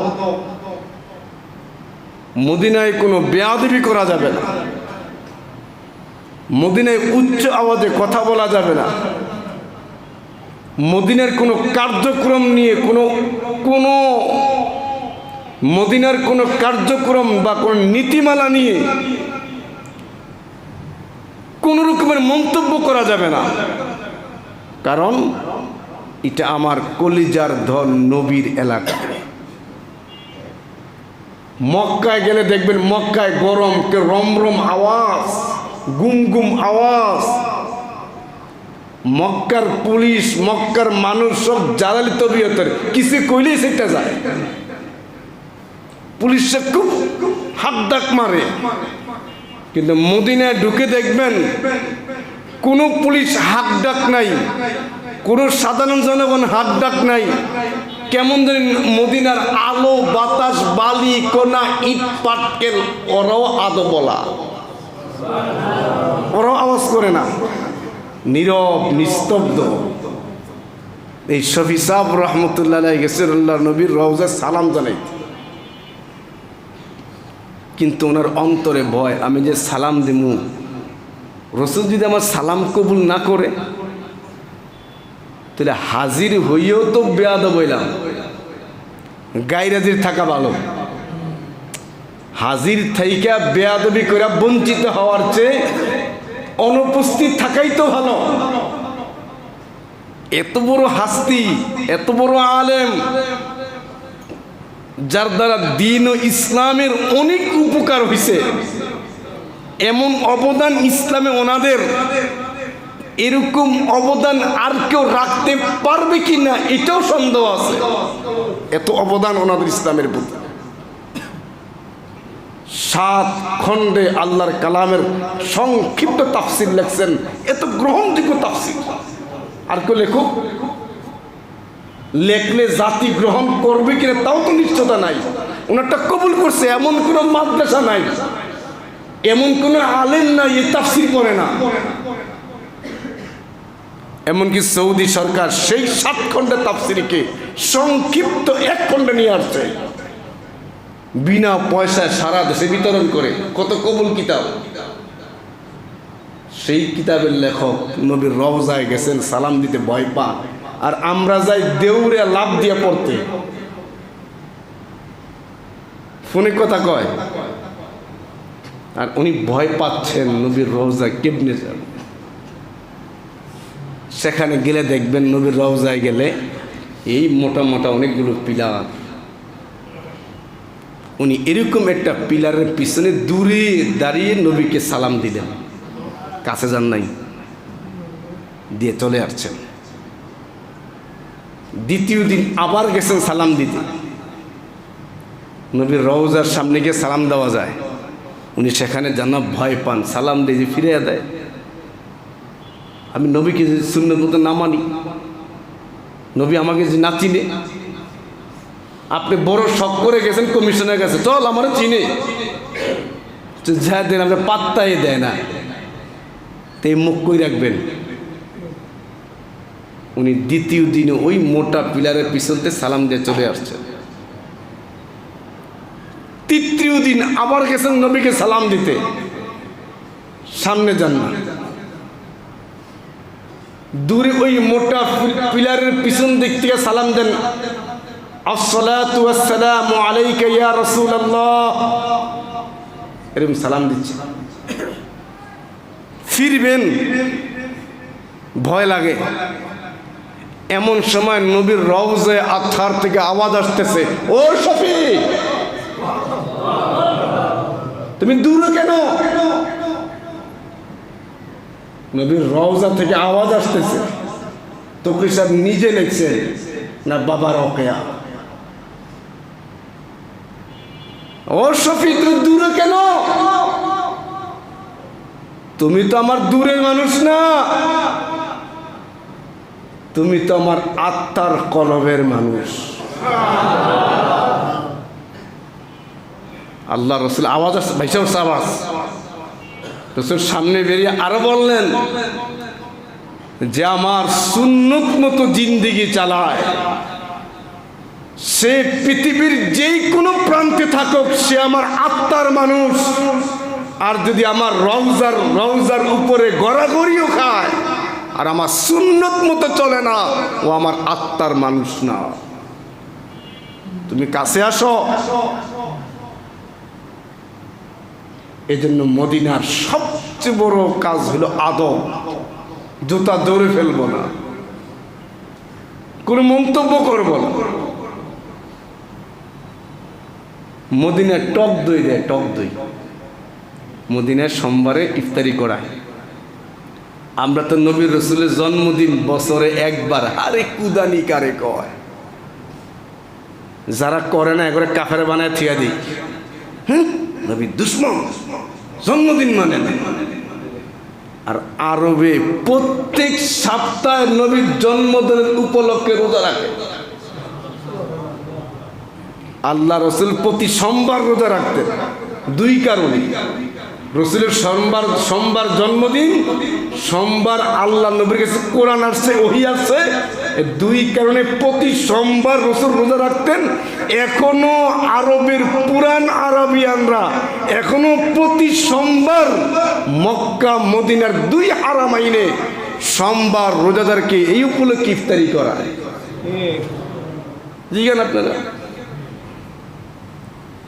মদিনায় কোনো বেয়াদবি করা যাবে না, মদিনায় উচ্চ আওয়াজে কথা বলা যাবে না, মদিনার কোনো কার্যক্রম নিয়ে কোনো মদিনার কোনো কার্যক্রম বা কোনো নীতিমালা নিয়ে কোন রকমের মন্তব্য করা যাবে না। কারণ এটা আমার কলিজার ধন নবীর এলাকা। মক্কায় গেলে দেখবেন, মক্কায় গরম, কে রমরম আওয়াজ, গুম আওয়াজ। মক্কার পুলিশ, মক্কার মানুষ সব জালালি তবিয়তের, কিছু কইলেই সেটা যায়। পুলিশে খুব হাত ডাক মারে। কিন্তু মদিনায় ঢুকে দেখবেন কোনো পুলিশ হাত ডাক নাই, কোনো সাধারণ জনগণ হাত ডাক নাই। কেমন জানি মদিনার আলো, বাতাস, বালি, কোনা, ইট পাটকেল, ওরাও আদো বলা, ওরাও আওয়াজ করে না, নীরব নিস্তব্ধ। এই শফি সাহেব রহমতুল্লাহ আলাইহি গেছেন আল্লাহর নবীর রওজা সালাম জানাইতে, কিন্তু ওনার অন্তরে ভয়, আমি যে সালাম দিমু রসুল যদি আমার সালাম কবুল না করে তাহলে হাজির হইয়েও তো বেয়াদব হইলাম, গায়রাজির থাকা ভালো। হাজির থাইকা বেয়াদবি করে বঞ্চিত হওয়ার চেয়ে অনুপস্থিত থাকাই তো ভালো। এত বড় হাস্তি, এত বড় আলেম, যার দ্বারা দ্বীন ও ইসলামের অনেক উপকার হয়েছে, এমন অবদান ইসলামে ওনাদের, এরকম অবদান আর কেউ রাখতে পারবে কিনা এটাও সন্দেহ আছে। এত অবদান ওনাদের ইসলামের প্রতি। 7 খণ্ডে আল্লাহর কালামের সংক্ষিপ্ত তাফসির লেখছেন, এত গ্রহণযোগ্য তাফসির আর কেউ লেখক লেখলে জাতি গ্রহণ করবে কিনা তাও তো নিশ্চয়তা নাই। ওনারটা কবুল করছে এমন কোনো মাদ্রাসা নাই, এমন কোনো আলেম নাই এই তাফসির করে না। এমনকি সৌদি সরকার সেই 7 খণ্ডের তাফসিরকে সংক্ষিপ্ত 1 খণ্ডে নিয়ে আসছে, বিনা পয়সায় সারা দেশে বিতরণ করে। কত কবুল কিতাব। সেই কিতাবের লেখক নবীর রওজায় গেছেন, সালাম দিতে ভয় পান, আর আমরা যাই দেউরে লাভ দিয়ে পড়তে। ফোনে কথা কয়, আর উনি ভয় পাচ্ছেন নবীর রওজায় কেমনে যান। সেখানে গেলে দেখবেন নবীর রওজায় গেলে এই মোটা মোটা অনেকগুলো পিলার, উনি এরকম একটা পিলারের পিছনে দূরে দাঁড়িয়ে নবীকে সালাম দিলেন, কাছে যান নাই, দিয়ে চলে আসছেন। দ্বিতীয় দিন আবার গেছেন সালাম দিতে, নবীর রওজার সামনে গিয়ে সালাম দেওয়া যায়, উনি সেখানে জানা ভয় পান, সালাম দিয়ে ফিরে দেয়। আমি নবীকে যদি সুন্নত মতো না মানি, নবী আমাকে যদি না চিনে, আপনি বড় শখ করে গেছেন কমিশনের কাছে, চল আমার চিনে, যা দেন আপনি পাত্তাই দেয় না, তো এই মুখ কই রাখবেন। উনি দ্বিতীয় দিনে ওই মোটা পিলারের পিছনতে সালাম দিয়ে চলে আসছেন। তৃতীয় দিন আবার গেছেন নবীকে সালাম দিতে, সামনে যান না, দূরে ওই মোটা পিলারের পিছন দিক থেকে সালাম দেন, আসসালাতু ওয়াসসালামু আলাইকা ইয়া রাসূলুল্লাহ, এরকম সালাম দিচ্ছে। ফিরবেন, ভয় লাগে। এমন সময় নবীর রওজায়ে আতহার থেকে আওয়াজ আসতেছে, ও শফি তুমি দূরে কেন? নবীর রওজা থেকে আওয়াজ আসতেছে। তকরি সাহেব নিজে লিখছেন না বাবা রোকেয়া, ও শফি তুমি দূরে কেন? তুমি তো আমার দূরের মানুষ না, তুমি তো আমার আত্মার কলবের মানুষ। আল্লাহ রসুল আওয়াজ আছে, ভাইসাব আওয়াজ। রসুল সামনে বেরিয়ে আরো বললেন, যে আমার সুন্নত মতো জিন্দেগি চালায় সে পৃথিবীর যেই কোনো প্রান্তে থাকুক, সে আমার আত্মার মানুষ। আর যদি আমার রওজার উপরে গড়াগড়িও খায় আর আমার সুন্নত মতো চলে না, ও আমার আত্মার মানুষ না। তুমি কাছে আসো। এজন্য মদিনার সবচেয়ে বড় কাজ হলো আদব। জুতা দৌড়ে ফেলবো না, কোনো মন্তব্য করবো না। মদিনায় টক দই দেয়, টক দই মদিনায় সোমবারে ইফতারি করায়। আমরা তো নবী রসুলের জন্মদিন বছরে একবার, আরে কুদানি কারে কয়, যারা করে না একবারে কাফের বানায় থিয়া দিই। নবী দুশ্মন, জন্মদিন মানে না। আর আরবে প্রত্যেক সপ্তাহে নবীর জন্মদিনের উপলক্ষে রোজা রাখে। আল্লাহ রসুল প্রতি সোমবার রোজা রাখতেন, 2 কারণে। রসুলের সোমবার জন্মদিন, সোমবার আল্লাহ নবীর কাছে কোরআন আসছে, ওহী আসছে। দুই কারণে প্রতি সোমবার রসুল রোজা রাখতেন। এখনো আরবের পুরান আরবিয়ানরা এখনো প্রতি সোমবার মক্কা মদিনার দুই হারামাইনে সোমবার রোজাদারকে এই উপলক্ষে ইফতারি করায়। জিজ্ঞান আপনারা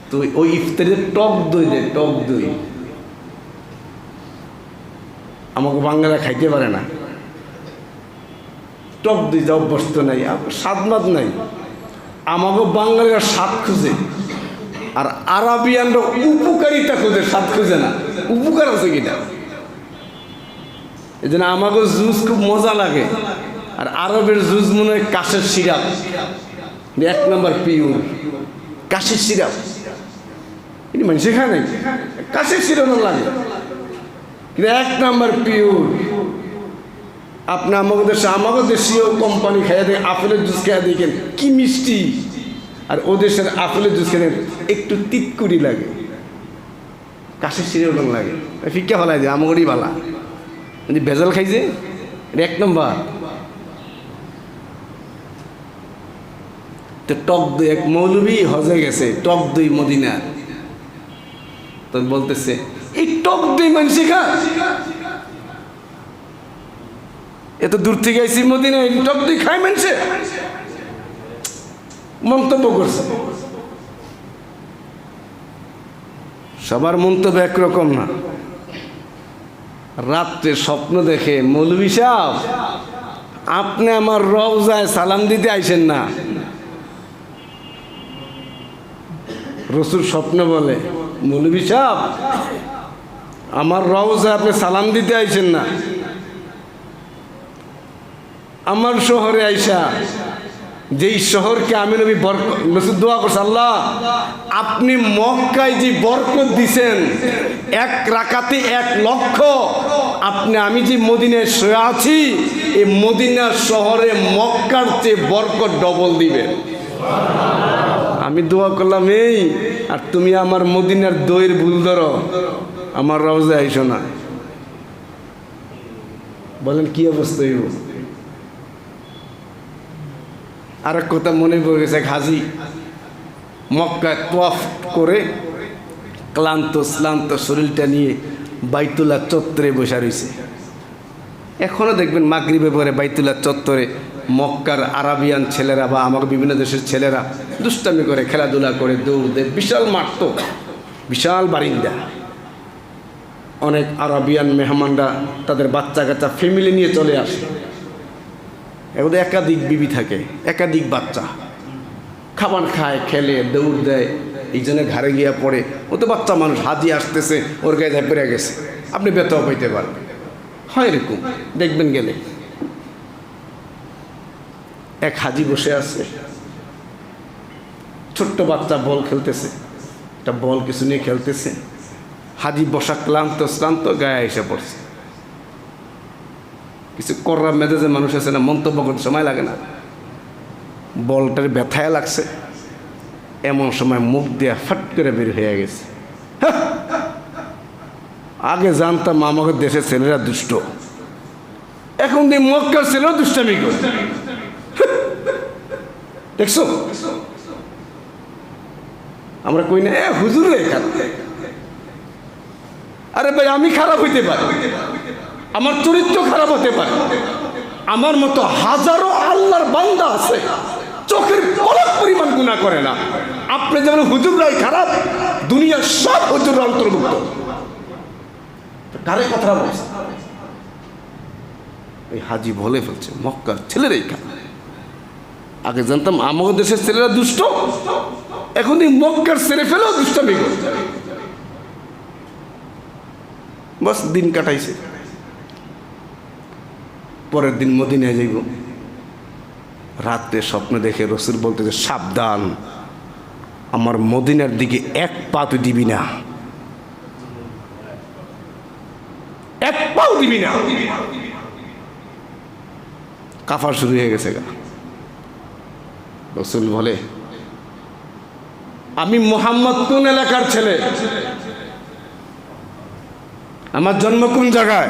তো ওই ইফতারিতে টক দই দেয়, টক দই। আমাকে বাঙালিরা খাইতে পারে না, টক দই যা অভ্যস্ত নাই, স্বাদ মাদ নাই। আমাকে বাঙালিরা স্বাদ খুঁজে, আর আরবিয়ানরা উপকারিতা খুঁজে, স্বাদ খুঁজে না। উপকার আছে কিনা, এই জন্য আমাকে জুস খুব মজা লাগে। আর আরবের জুস মনে হয় কাশের সিরাপ, 1 নম্বর পিওর কাশের সিরাপ। মানুষ খায় নাই, কাশের সিরাপ লাগে, কিন্তু 1 নম্বর পিওর। আপনি আমাদের দেশীয় কোম্পানি খাইয়া দেখেন, আপেলের জুস খাইয়া দেখেন কি মিষ্টি, আর ও দেশের আপেলের জুস খেলেন একটু তিতকুড়ি লাগে, কাশের সিরাপ লাগে, ফিক্কা ফেলাই যায়। আমাদেরই ভালা যদি ভেজাল খাইছে 1 নম্বর। তো টক দই, এক মৌলবী হজে গেছে, টক দই মদিনা, তো বলতেছে এই টক দই মানুষ খায়, এত দূর থেকে আইসি মদিনা, টক দই খায় মানুষে, মন্তব্য করছে। সবার মন্তব্য একরকম না। রাত্রে স্বপ্ন দেখে, মৌলবী সাহেব আপনি আমার রওজায় সালাম দিতে আইসেন না। রসুল স্বপ্ন বলে, মৌলবী সাহেব আমার রওজায় আপনি সালাম দিতে আইসেন না। আমার শহরে আইসা, যেই শহরকে আমি নবী রসুল দোয়া করছে, আল্লাহ আপনি মক্কায় যে বরকত দিছেন 1 রাকাতে 1 লক্ষ, আমি যে মদিনায় শুয়ে আছি, এই মদিনা শহরে মক্কার চেয়ে বরকত ডবল দিবেন। আমি দোয়া করলাম এই, আর তুমি আমার মদিনার দইয়ের ভুল ধরো, আমার রওজায় আইসো না। বলেন কি অবস্থা হইব? আর এক কথা মনে পড়ে গেছে, এক হাজি মক্কায় তোয়াফ করে ক্লান্ত শরীরটা নিয়ে বাইতুল্লাহ চত্বরে বসে রয়েছে। এখনও দেখবেন মাগরিবে পরে বাইতুল্লাহ চত্বরে মক্কার আরাবিয়ান ছেলেরা বা আমাকে বিভিন্ন দেশের ছেলেরা দুষ্টামি করে, খেলাধুলা করে, দৌড় দেয়। বিশাল মাঠ তো, বিশাল বারিন্দা। অনেক আরাবিয়ান মেহমানরা তাদের বাচ্চা কাচ্চা ফ্যামিলি নিয়ে চলে আসে। এগুলো একাধিক বিবি থাকে, একাধিক বাচ্চা, খাবার খায়, খেলে, দৌড় দেয়, এই জন্য ঘাড়ে গিয়া পড়ে। ও তো বাচ্চা মানুষ, হাজি আসতেছে, ওর গায়ে ধাপ পেরে গেছে, আপনি ব্যথাও পাইতে পারবেন। হয় এরকম দেখবেন গেলে। এক হাজি বসে আছে, ছোট্ট বাচ্চা বল খেলতেছে, একটা বল কিছু নিয়ে খেলতেছে। হাজি বসা ক্লান্ত গায়ে এসে পড়ছে। কিছু কররা মেজাজে মানুষ আছে না, মন্তব্য করতে সময় লাগে না। বলটার ব্যথায় লাগছে, এমন সময় মুখ দিয়ে ফাট করে বের হয়ে গেছে। আগে জানতাম আমাদের দেশের ছেলেরা দুষ্ট, এখন দিয়ে মক্কার ছেলেও দুষ্টামি করে। দেখছো, আমরা কই না হুজুর রে খারাপ। আরে ভাই আমি খারাপ হইতে পারি, আমার চরিত্র খারাপ হতে পারে, আমার মতো হাজারো আল্লাহর বান্দা আছে চোখের পলক পরিমাণ গুনাহ করে না। আপনি যেমন হুজুররাই খারাপ, দুনিয়ার সব হুজুররা অন্তর্ভুক্ত। কারে কথা বলছে? এই হাজি বলে ফেলছে মক্কার ছেলেরাই খারাপ। আগে জানতাম আমাদের দেশের ছেলেরা দুষ্ট, এখন এই মক্কার ছেলে ফেলেও দুষ্টামি করে। বাস দিন কাটাইছে। পরের দিন মদিনায় যাইব। রাতে স্বপ্ন দেখে রসুল বলতেছে, সাবধান, আমার মদিনার দিকে 1 পা তুই দিবি না, 1 পাও দিবি না। কাফার শুরু হয়ে গেছে গা। রসুল বলে, আমি মুহাম্মদ কোন এলাকার ছেলে? আমার জন্ম কোন জায়গায়?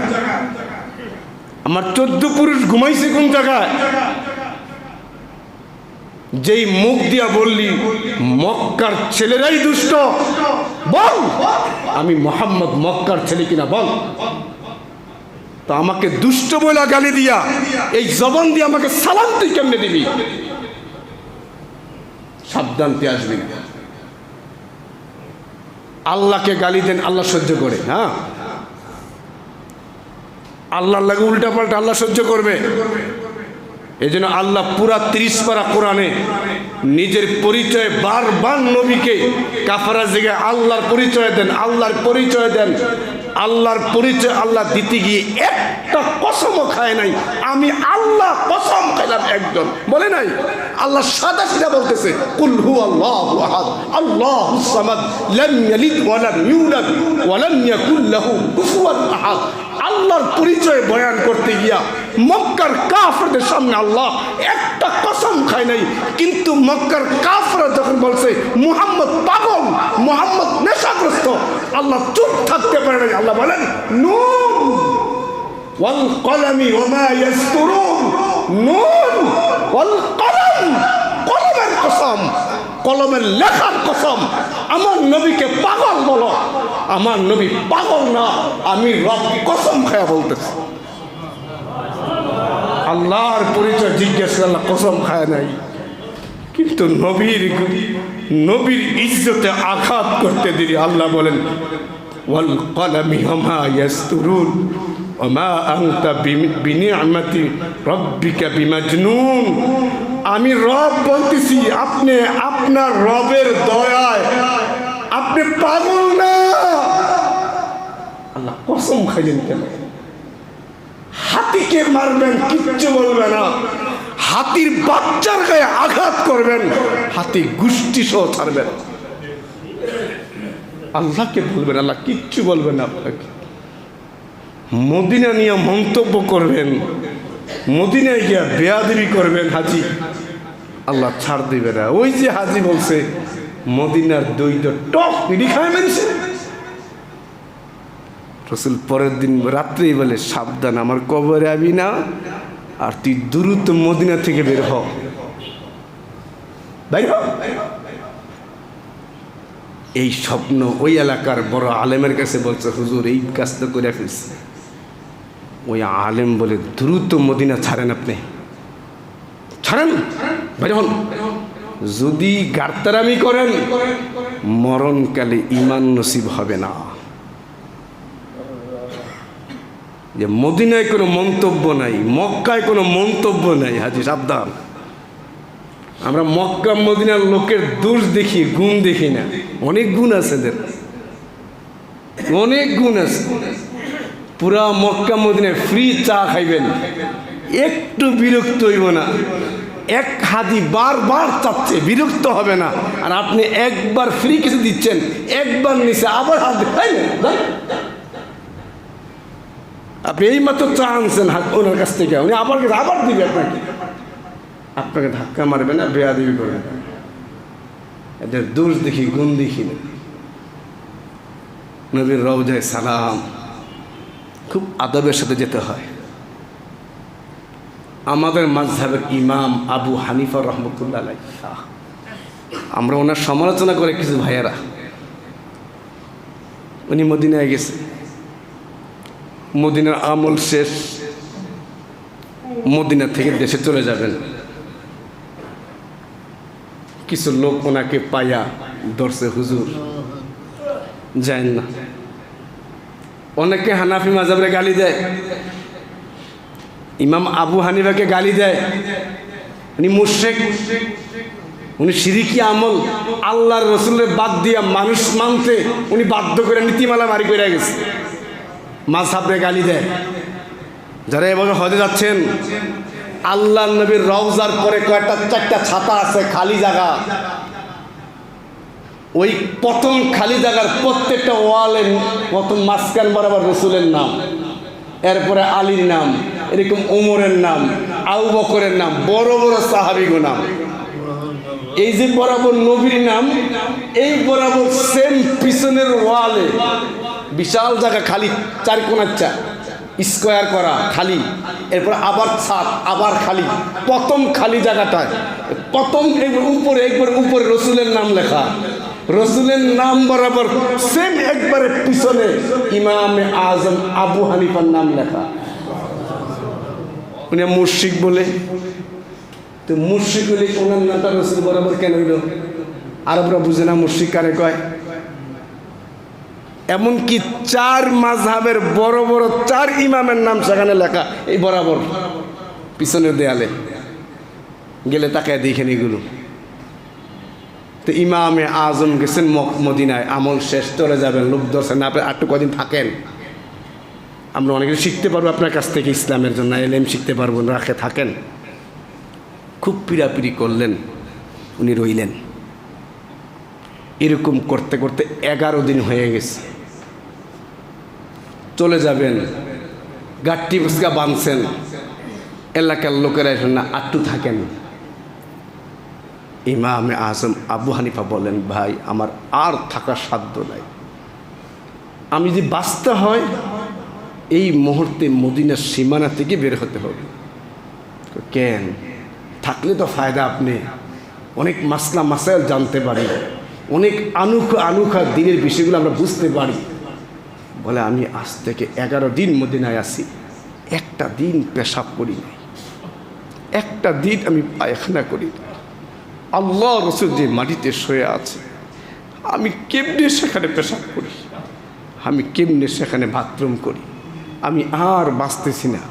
আমার 14 পুরুষ ঘুমাইছে কোন জায়গায়? যেই মুখ দিয়া বললি মক্কার ছেলেরাই দুষ্ট, বল আমি মোহাম্মদ মক্কার ছেলে কিনা বল। তো আমাকে দুষ্ট বলে গালি দিয়া এই জবান দিয়ে আমাকে সালাম তুই কেমনে দিবি? সাবধান, তুই আসবি না। আল্লাহকে গালি দেন, আল্লাহ সহ্য করে। হ্যাঁ, আল্লাহর লাগে উল্টা পাল্টা আল্লাহ সহ্য করবে। এই জন্য আল্লাহ পুরা 30 পারা কোরআনে নিজের পরিচয় বারবার নবীকে কাফারা জায়গায় আল্লাহর পরিচয় দেন, আল্লাহর পরিচয় দেন। আল্লাহর পরিচয় আল্লাহ দিতে গিয়ে একটা কসমও খায় নাই। আমি আল্লাহ কসম খাইলাম একজন, বলে নাই। আল্লাহ সাদা সিধা বলতেছে, কুল হু আল্লাহু আহাদ আল্লাহুস সামাদ লাম ইয়ালিদ ওয়া লাম ইউলাদ ওয়া লাম ইয়াকুল লাহু কুফুয়ান আহাদ। আল্লাহর পরিচয় বয়ান করতে গিয়া মক্কার কাফেরদের সামনে আল্লাহ একটা কসম খায় নাই। কিন্তু মক্কার কাফেররা যখন বলছে মুহাম্মদ পাগল, মুহাম্মদ নেশাগ্রস্ত, আল্লাহ চুপ থাকতে পারে নাই। আল্লাহ বলেন নুন ওয়াল কলামি ওয়া মা ইয়াসতুরুন, নুন ওয়াল কলম, কলমের কসম, কলমের লেখার কসম। আমার নবীকে পাগল বলো, আমার নবী পাগল না, আমি রব কসম খায়া বলতেছি। আল্লাহর পরিচয় জিজ্ঞেস করলে কসম খায় নাই। কিন্তু নবীর ইজ্জতে আঘাত করতে দিলি আল্লাহ বলেন ওয়াল কলামি ওয়া মা ইয়াসতুরুন ওয়া মা আনতা বিনিআমাতি রাব্বিকা বিমাজনুন। আমি রব বলতেছি, আপনি আপনার রবের দয়ায় আপনি পাগল না। আল্লাহ কসম খাইলেন কেন? হাতিকে মারবেন, কিচ্ছু বলবে না। হাতির বাচ্চার গায়ে আঘাত করবেন, হাতি গোষ্ঠী সহ ছাড়বেন। আল্লাহকে বলবেন, আল্লাহ কিচ্ছু বলবেন না আপনাকে। মদিনা নিয়ে মন্তব্য করবেন, মদিনায় গিয়া বেয়াদবি করবেন হাজি, আল্লাহ ছাড় দিবে না। ওই যে হাজি বলছে মদিনার দই তো টক পিড়ি খায় মানছে। রসুল পরের দিন রাত্রেই বলে সাবধান, আমার কবরে আবি না, আর তুই দ্রুত মদিনা থেকে বের হ, বের হ। এই স্বপ্ন ওই এলাকার বড় আলেমের কাছে বলছে, হুজুর এই কাজ তো করে ফেলছে। ওই আলেম বলে দ্রুত মদিনা ছাড়েন, আপনি ছাড়েন, বের হন। যদি গার্তারামি করেন মরণকালে ঈমান নসিব হবে না। যে মদিনায় কোনো মন্তব্য নাই, মক্কায় কোনো মন্তব্য নাই, হাজি সাবধান। আমরা মক্কা মদিনার লোকের দোষ দেখি, গুণ দেখি না। অনেক গুণ আছে এদের, অনেক গুণ আছে। পুরা মক্কা মদিনায় ফ্রি চা খাইবেন, একটু বিরক্ত হইব না। এক হাজি বারবার চাচ্ছে, বিরক্ত হবে না। আর আপনি একবার ফ্রি কিছু দিচ্ছেন, একবার নিচে আবার হাত আপনি এই মাত্র চা আনছেন ওনার কাছ থেকে, উনি আবার দিবে আপনাকে, আপনাকে ধাক্কা মারবে না, বেয়াদবি করবে না। এদের দোষ দেখি, গুণ দেখি না। নবীর রওজায় সালাম খুব আদবের সাথে যেতে হয়। আমাদের মাযহাবের ইমাম আবু হানিফা রহমতুল্লাহ আলাইহি, আমরা ওনার সমালোচনা করে কিছু ভাইয়েরা, উনি মদিনায় গেছে, মদিনার আমল শেষ, মদিনা থেকে দেশে চলে যাবেন। কিছু লোক ওনাকে পাইয়া ধরছে, হুজুর যায় না। অনেকে হানাফি মাযহাবের গালি দেয়, ইমাম আবু হানিফাকে গালি দেয়, উনি মুশরিক, উনি শিরকি আমল, আল্লাহর রাসূলের বাদ দিয়া মানুষ মানতে উনি বাধ্য করে নীতিমালা বাড়ি করে গেছে। মাযহাবে গালি দেয়। যারা এভাবে হজে যাচ্ছেন, আল্লাহ নবীর রওজার পরে কয়েকটা 4টা ছাতা আছে খালি জায়গা, ওই প্রথম খালি জায়গার প্রত্যেকটা ওয়ালে প্রথম মাঝখান বরাবর রসুলের নাম, এরপরে আলীর নাম, এরকম ওমরের নাম, আবু বকরের নাম, বড় বড় সাহাবীর নাম। এই যে বরাবর নবীর নাম, এই বরাবর সেম পিছনের ওয়ালে বিশাল জায়গা খালি, চার কোণার স্কোয়ার করা খালি, এরপর আবার ছাদ, আবার খালি, প্রথম খালি জায়গাটায় প্রথম একবার উপরে রসুলের নাম লেখা, রসুলের নাম বরাবর সেম একবারে পিছনে ইমামে আজম আবু হানিফার নাম লেখা। উনি মুশরিক বলে, তো মুশরিক হলে ওনার নামটা রসুল বরাবর কেন হইল? আরবরা বুঝে না মুশরিক কারে কয়। এমনকি 4 মাযহাবের বড় বড় 4 ইমামের নাম সেখানে লেখা, এই বরাবর পিছনের দেয়ালে গেলে তাকায় দেখেন এগুলো। তো ইমামে আজম গেছেন মদিনায়, আমল শেষ, চলে যাবেন, লোক ধরছেন না, আপনি আরেকটু কদিন থাকেন, আমরা অনেক কিছু শিখতে পারবো আপনার কাছ থেকে, ইসলামের জন্য এলেম শিখতে পারবো, রাখে থাকেন। খুব পিড়াপিড়ি করলেন, উনি রইলেন। এরকম করতে করতে 11 দিন হয়ে গেছে। চলে যাবেন, গাট্টি বুসকা বাঁধছেন, এলাকার লোকেরা এসে না আটটু থাকেন। ইমামে আজম আবু হানিফা বলেন, ভাই আমার আর থাকার সাধ্য নাই, আমি যদি বাঁচতে হয় এই মুহূর্তে মদিনার সীমানা থেকে বের হতে হবে। কেন? থাকলে তো ফায়দা, আপনি অনেক মাসলা মাসাইল জানতে পারি, অনেক আনুখা দিনের বিষয়গুলো আমরা বুঝতে পারি। বলে আমি আজ থেকে 11 দিন মদিনায় আসি, একটা দিন পেশাব করি নাই, একটা দিন আমি পায়খানা করি না। আল্লাহ রসুল যে মাটিতে শুয়ে আছে, আমি কেমনে সেখানে পেশাব করি, আমি কেমনে সেখানে বাথরুম করি, আমি আর বাঁচতেছি না।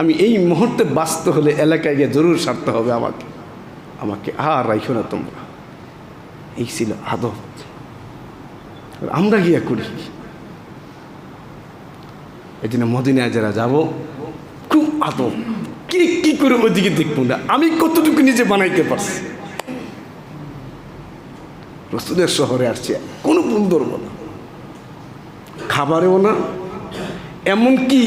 আমি এই মুহূর্তে বাঁচতে হলে এলাকায় গিয়ে জরুর সারতে হবে আমাকে আর রাইখো না তোমরা। এই ছিল আদব। আমরা গিয়া করি। এই জন্য মদিনায় যারা যাব খুব আদব, কি করে ওইদিকে দেখবো না, আমি কতটুকু নিজে বানাইতে পারছি। রসুলের শহরে আসছে, কোনো ভুল ধরবো না, খাবারেও না। এমনকি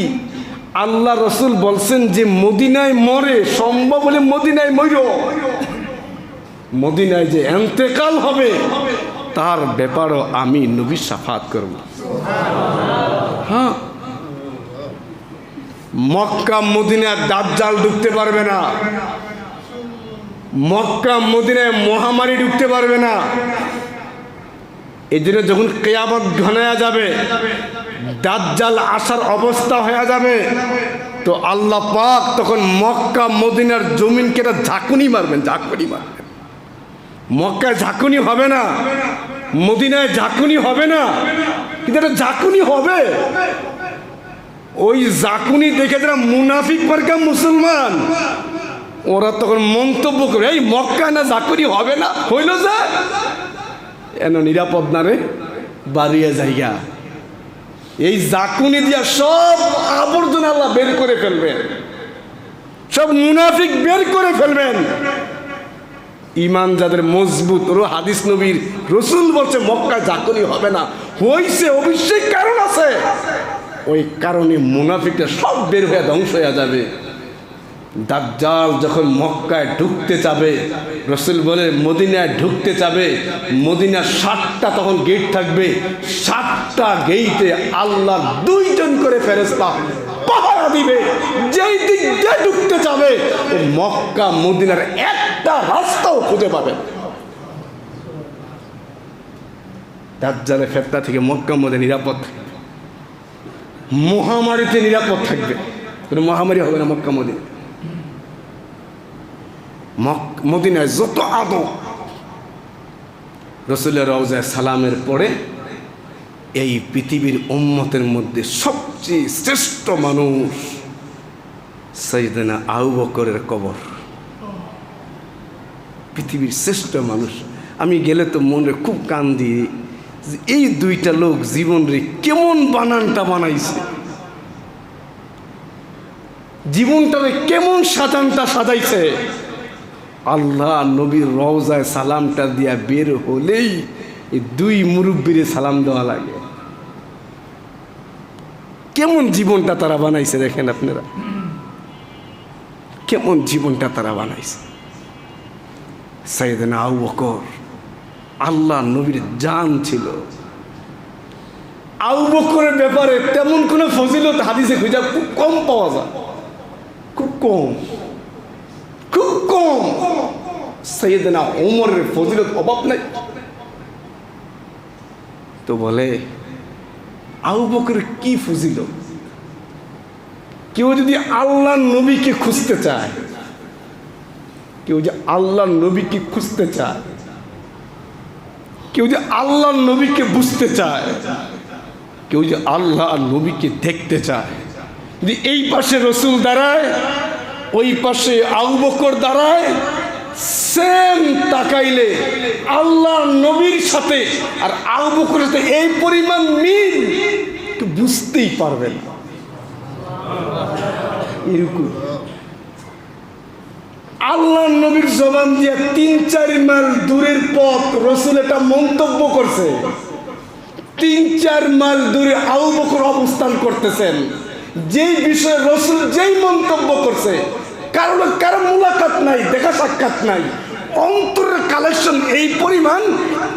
আল্লাহ রসুল বলছেন যে মদিনায় মরে, সম্ভব হলে মদিনায় মরো, মদিনায় যে এন্তেকাল হবে তার ব্যাপারও আমি নবী শাফাত করব। হ্যাঁ, মক্কা মদিনায় দাজ্জাল ঢুকতে পারবে না, মক্কা মদিনায় মহামারী ঢুকতে পারবে না। এই জন্য যখন কিয়ামত ঘনায়া যাবে, দাজ্জাল আসার অবস্থা হয়ে যাবে, তো আল্লাহ পাক তখন মক্কা মদিনার জমিনকে একটা ঝাঁকুনি মারবেন। মক্কায় ঝাঁকুনি হবে না, মদিনায় ঝাঁকুনি হবে না, কিন্তু একটা ঝাঁকুনি হবে। ওই ঝাঁকুনি দেখে যারা মুনাফিক মার্কা মুসলমান, ওরা তখন মন্তব্য করে, এই মক্কায় না ঝাঁকুনি হবে না, হইল যে এন নিরাপদ না রে, বাড়িয়ে জায়গা। এই ঝাঁকুনি দিয়া সব আবর্জনা আল্লাহ বের করে ফেলবেন, সব মুনাফিক বের করে ফেলবেন। ইমান যাদের মজবুত, হাদিস নবীর রসুল বলছে মক্কায় ঝাঁকুনি হবে না, হইছে অবশ্যই কারণ আছে। ওই কারণে মুনাফিকটা সব বের হয়ে ধ্বংস হয়ে যাবে। দাজ্জাল যখন মক্কায় ঢুকতে যাবে, রসুল বলে মদিনায় ঢুকতে যাবে, মদিনার 7টা তখন গেট থাকবে, 7টা গেইটে আল্লাহ 2 জন করে ফেরেশতা পাহারা দিবে। যেই দিক দিয়ে ঢুকতে যাবে মক্কা মদিনার একটা রাস্তাও খুঁজে পাবে। দাজ্জালের ফিতনা থেকে মক্কা মদিনা নিরাপদ থাকবে, মহামারীতে নিরাপদ থাকবে, কোনো মহামারী হবে না মক্কা মদিনা। মদিনায় যত আদব, রাসূলের রওজায় সালামের পরে এই পৃথিবীর উম্মতের মধ্যে সবচেয়ে শ্রেষ্ঠ মানুষ সাইয়েদনা আবু বকরের কবর। পৃথিবীর শ্রেষ্ঠ মানুষ। আমি গেলে তো মনে খুব কান্দি, এই 2টা লোক জীবন রে কেমন বানানটা বানাইছে, জীবনটারে কেমন সাজাইছে। আল্লাহ নবীর রওজায় সালামটা দিয়া বের হলেই এই 2 মুরব্বীরে সালাম দেওয়া লাগে। কেমন জীবনটা তারা বানাইছে দেখেন আপনারা, কেমন জীবনটা তারা বানাইছে। সাইয়েদনা আবু বকর আল্লাহ নবীর জান ছিল, আবু বকরের ব্যাপারে তেমন কোনো ফজিলত হাদিসে খুঁজে খুব কম পাওয়া যায়, খুব কম, খুব কম। সাইয়েদনা ওমরের ফজিলত অভাব নাই। তো বলে আবু বকরের কি ফজিলত? কেউ যদি আল্লাহর নবীকে খুঁজতে চায়, কেউ যে আল্লাহর নবীকে খুঁজতে চায়, কেউ যে আল্লাহর নবীকে বুঝতে চায়, কেউ যে আল্লাহ নবীকে দেখতে চায়, যদি এই পাশে রসুল দাঁড়ায়, ওই পাশে আবু বকর দাঁড়ায়, সেম তাকাইলে আল্লাহর নবীর সাথে আর আবু বকরের সাথে এই পরিমাণ মিল তো বুঝতেই পারবেন না। এরকম আল্লাহর নবীর জবান দিয়ে 3-4 মাইল দূরের পথ রসুল এটা মন্তব্য করছে, 3-4 মাইল দূরে আবু বকর অবস্থান করতেছেন, যেই বিষয়ে রসুল যেই মন্তব্য করছে, কারো মুলাকাত নাই, দেখা সাক্ষাৎ নাই, অন্তরের কালেকশন এই পরিমাণ,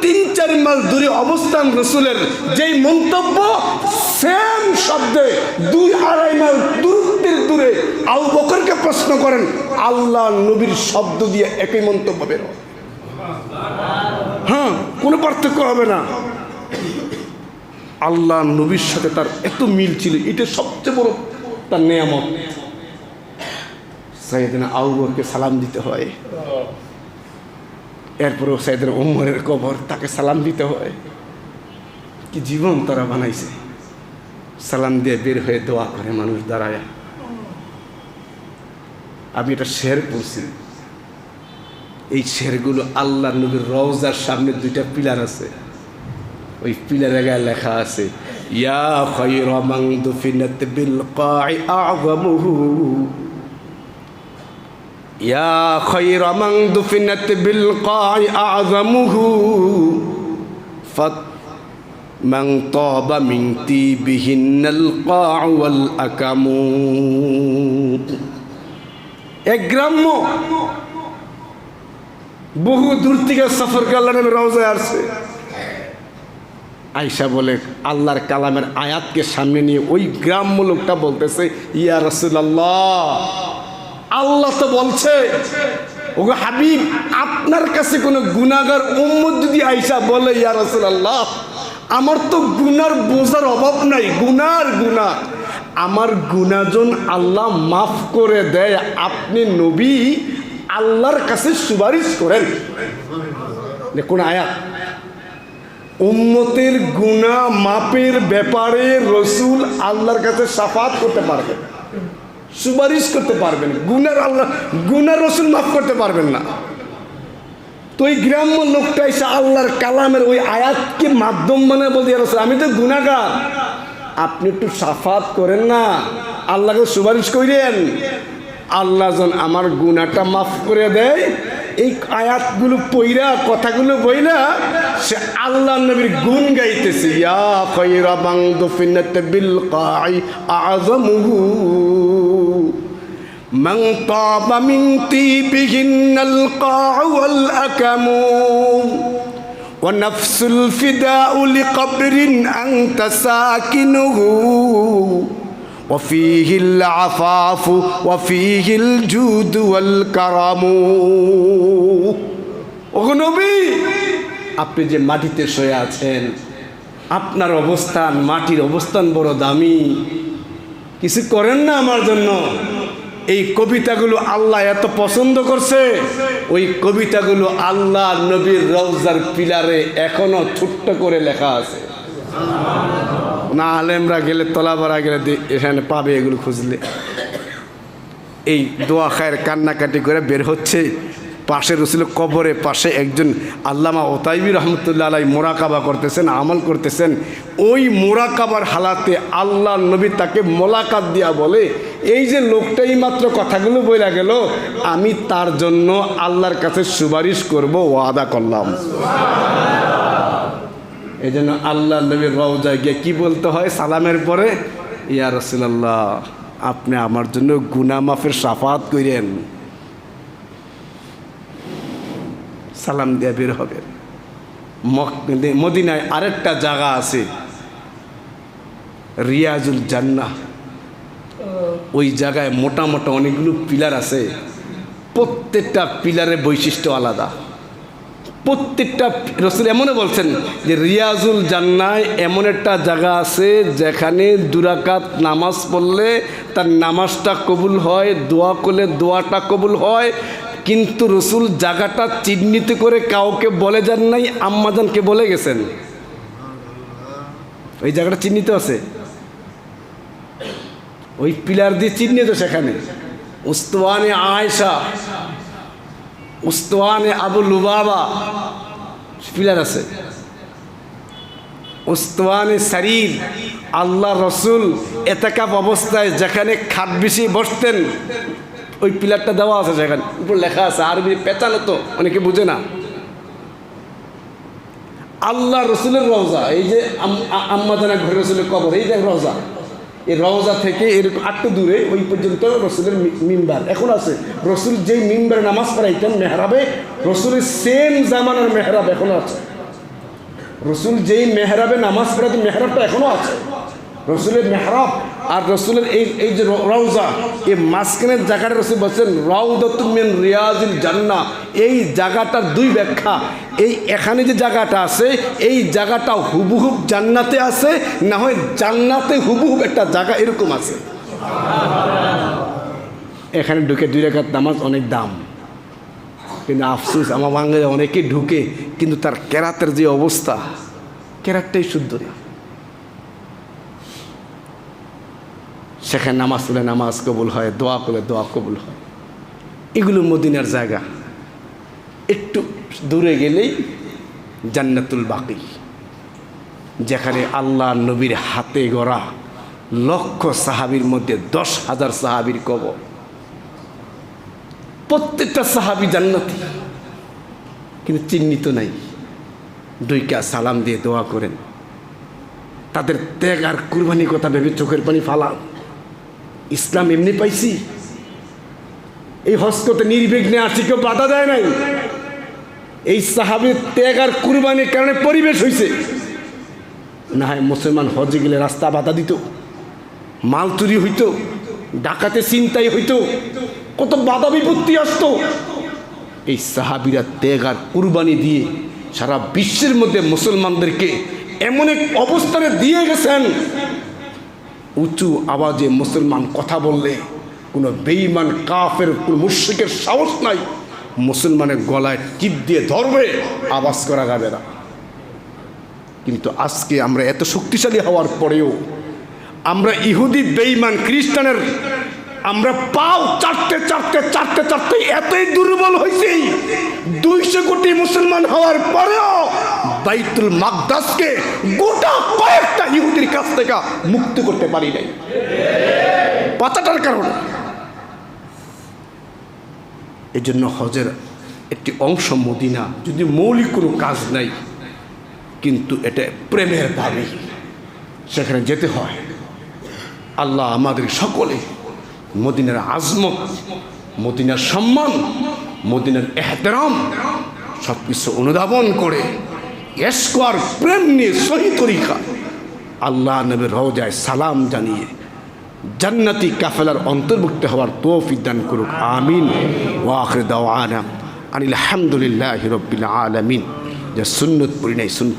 3-4 মাইল দূরে অবস্থান রসুলের, যেই মন্তব্য সেম শব্দে 2-2.5 মাইল দূরত্বের দূরে আবু বকরকে প্রশ্ন করেন, আল্লাহ নবীর শব্দ দিয়ে একই মন্তব্য বের হয়। হ্যাঁ, কোনো পার্থক্য হবে না। আল্লাহ নবীর সাথে তার এত মিল ছিল, এটা সবচেয়ে বড় তার নেয়ামত। সাইয়েদনা আবু বকরকে সালাম দিতে হয়, এরপরেও সাইয়েদনা ওমরের কবর, তাকে সালাম দিতে হয়। কি জীবন তারা বানাইছে! সালাম দিয়ে বের হয়ে দোয়া করে মানুষ দাঁড়ায়। আমি এটা শের পড়ছি, এই শেরগুলো আল্লাহ নবীর রওজার সামনে 2টা পিলার আছে, ওই পিলারে গায়ে লেখা আছে, ইয়া খায়রা মান দুফিনাত বিল কা'i আ'যামুহু, ইয়া খায়রা মান দুফিনাত বিল কা'i আ'যামুহু, ফাত মান তাবা মিন তিবিহিন্নাল কা'উ ওয়াল আকামু। এক গ্রাম্য বহু দূর থেকে সফর করে আল্লাহ নবীর রওজায় আসছে। আয়েশা বলে, আল্লাহর কালামের আয়াতকে সামনে নিয়ে ওই গ্রাম্য লোকটা বলতেছে, ইয়া রাসূলুল্লাহ, আল্লাহ তো বলছে, ওগো হাবিব, আপনার কাছে কোনো গুনাহগার উম্মত যদি আয়েশা বলে, ইয়া রাসূলুল্লাহ, আমার তো গুনার বোঝার অভাব নাই, গুনার গুনাহ, আমার গুনাহজন আল্লাহ মাফ করে দেয়, আপনি নবী আল্লাহর কাছে সুপারিশ করেন। কোন আয়াত? উম্মতের গুনাহ মাপের ব্যাপারে রসুল আল্লাহর কাছে শাফাত করতে পারবেন, সুপারিশ করতে পারবেন, গুনার রসুল মাফ করতে পারবেন না। তো ওই গ্রাম্য লোকটা এসে আল্লাহর কালামের ওই আয়াতকে মাধ্যম মানে বলতে, রসুল আমি তো গুনাহগার, আপনি একটু শাফাত করেন না, আল্লাহকে সুপারিশ করেন, আল্লাহ যেন আমার গুনাহটা মাফ করে দেয়। এই আয়াতগুলো পইরা, কথাগুলো বইলা সে আল্লাহ নবীর গুণ গাইতেছে, ইয়া খায়রা মান দুফিনাত বিল কা'i আ'যামুহু, মান তাবা মিন তিবিহিন্নাল কা'উ ওয়াল আকামু, ওয়া নাফসুল ফিদাউ লিকবরিন আনতা সাকিনুহু, وفيه العفاف وفيه الجود والكرم। ওগো নবী, আপনি যে মাটিতে শুয়ে আছেন, আপনার অবস্থান, মাটির অবস্থান বড় দামি, কিছু করেন না আমার জন্য? এই কবিতাগুলো আল্লাহ এত পছন্দ করছে, ওই কবিতাগুলো আল্লাহ নবীর রওজার পিলারে এখনো ছোট্ট করে লেখা আছে। না আলেমরা গেলে, তলাবারা গেলে এখানে পাবে, এগুলো খুঁজলে। এই দোয়া খায়ের কান্নাকাটি করে বের হচ্ছে, পাশে রসুল কবরে পাশে একজন আল্লামা ওতাইবি রহমতুল্লাহ আলাই মোরাকাবা করতেছেন, আমল করতেছেন। ওই মোরাকাবার হালাতে আল্লাহ নবী তাকে মোলাকাত দিয়া বলে, এই যে লোকটাই মাত্র কথাগুলো বইলা গেল, আমি তার জন্য আল্লাহর কাছে সুপারিশ করব, ওয়াদা করলাম। এই জন্য আল্লাহ নবীর রওজায় গিয়ে কি বলতে হয় সালামের পরে? ইয়া রাসূলুল্লাহ, আপনি আমার জন্য গুনাহ মাফের শাফাত করেন। সালাম দিয়ে বের হবে। মদিনায় আরেকটা জায়গা আছে, রিয়াজুল জান্নাহ। ওই জায়গায় মোটা মোটা অনেকগুলো পিলার আছে, প্রত্যেকটা পিলারের বৈশিষ্ট্য আলাদা। প্রত্যেকটা রাসূল এমনও বলছেন যে রিয়াজুল জান্নায় এমন একটা জায়গা আছে যেখানে 2 রাকাত নামাজ পড়লে তার নামাজটা কবুল হয়, দোয়া করলে দোয়াটা কবুল হয়। কিন্তু রাসূল জায়গাটা চিহ্নিত করে কাউকে বলে যান নাই, আম্মাজানকে বলে গেছেন। ওই জায়গাটা চিহ্নিত আছে, ওই পিলার দিয়ে চিহ্নিত। সেখানে উস্তানে আয়েশা, উস্তানে আবু লুবাবা পিলার আছে। উস্তানে সারির, আল্লাহ রসুল এতেকাফ অবস্থায় যেখানে খাট বিছিয়ে বসতেন ওই পিলারটা দেওয়া আছে, সেখানে উপর লেখা আছে, আরবি পেঁচানো তো অনেকে বুঝে না। আল্লাহ রসুলের রওজা, এই যে আম্মাজানের ঘরে রসুলের কবর, এই যে রওজা, এই রওজা থেকে এরকম একটু দূরে ওই পর্যন্ত রসুলের মিম্বার এখন আছে। রসুল যেই মিম্বারে নামাজ পড়াইতেন মেহরাবে, রসুলের সেম জামানার মেহরাব এখনো আছে। রসুল যেই মেহরাবে নামাজ পড়াতেন মেহরাবটা এখনো আছে। রসুলের মেহরাব আর রসুলের এই যে রওজা, এই মাঝখানের জায়গাটা রসুল বলছেন রাউদাতুম মিন রিয়াজিল জান্নাহ। এই জায়গাটার 2 ব্যাখ্যা। এখানে যে জায়গাটা আছে এই জায়গাটা হুবহুব জান্নাতে আছে, না হয় জান্নাতে হুবহুব একটা জায়গা এরকম আছে। এখানে ঢুকে 2 রাকাত নামাজ অনেক দাম, কিন্তু আফসোস আমার বাঙালি অনেকে ঢুকে কিন্তু তার কেরাতের যে অবস্থা, কেরাতটাই শুদ্ধ না। সেখানে নামাজ পড়লে নামাজ কবুল হয়, দোয়া করলে দোয়া কবুল হয়। এগুলো মদিনার জায়গা। একটু দূরে গেলেই জান্নাতুল বাকি, যেখানে আল্লাহ নবীর হাতে গড়া লক্ষ সাহাবীর মধ্যে 10,000 সাহাবীর কবর। প্রত্যেকটা সাহাবী জান্নাতি, কিন্তু চিহ্নিত নাই। 2 সালাম দিয়ে দোয়া করেন, তাদের ত্যাগ আর কুরবানির কথা ভেবে চোখের পানি ফালান। ইসলাম এমনি পাইছি, এই হজ করতে নির্বিঘ্নে আসি, কেউ বাধা দেয় নাই। এই সাহাবীর ত্যাগ আর কুরবানির কারণে পরিবেশ হয়েছে। না হয় মুসলমান হজে গেলে রাস্তা বাধা দিত, মাল চুরি হইতো, ডাকাতে চিন্তাই হইতো, কত বাধা বিপত্তি আসতো। এই সাহাবীরা ত্যাগ আর কুরবানি দিয়ে সারা বিশ্বের মধ্যে মুসলমানদেরকে এমন এক অবস্থানে দিয়ে গেছেন, উঁচু আওয়াজে মুসলমান কথা বললে কোনো বেঈমান কাফের কোনো মুশরিকের সাহস নাই, মুসলমানের গলায় টিপ দিয়ে ধরবে, আওয়াজ করা যাবে না। কিন্তু আজকে আমরা এত শক্তিশালী হওয়ার পরেও আমরা ইহুদি বেঈমান খ্রিস্টানের আমরা পাও চাটতে চাটতে চাটতে চাটতে এতই দুর্বল হয়েছি, 200 কোটি মুসলমান হওয়ার পরেও বাইতুল মাকদাসকে গোটা কয়েকটা ইহুদির কাছ থেকে মুক্ত করতে পারি নাই, পাচাটার কারণে। এই জন্য হজের একটি অংশ মদিনা, যদি মৌলিক কোনো কাজ নাই, কিন্তু এটা প্রেমের দাবি, সেখানে যেতে হয়। আল্লাহ আমাদের সকলে মদিনার আজমত, মদিনার সম্মান, মদিনার এহতেরাম সব কিছু অনুধাবন করে ইশক আর প্রেম নিয়ে সহি তরিকা আল্লাহ নবীর রওজায় সালাম জানিয়ে জান্নাতি কাফেলার অন্তর্ভুক্ত হওয়ার তৌফিক দান করুক, আমিন। ওয়া আখির দাওয়ানা আনিল হামদুলিল্লাহি রাব্বিল আলামিন। যে সুন্নত পড়ি নাই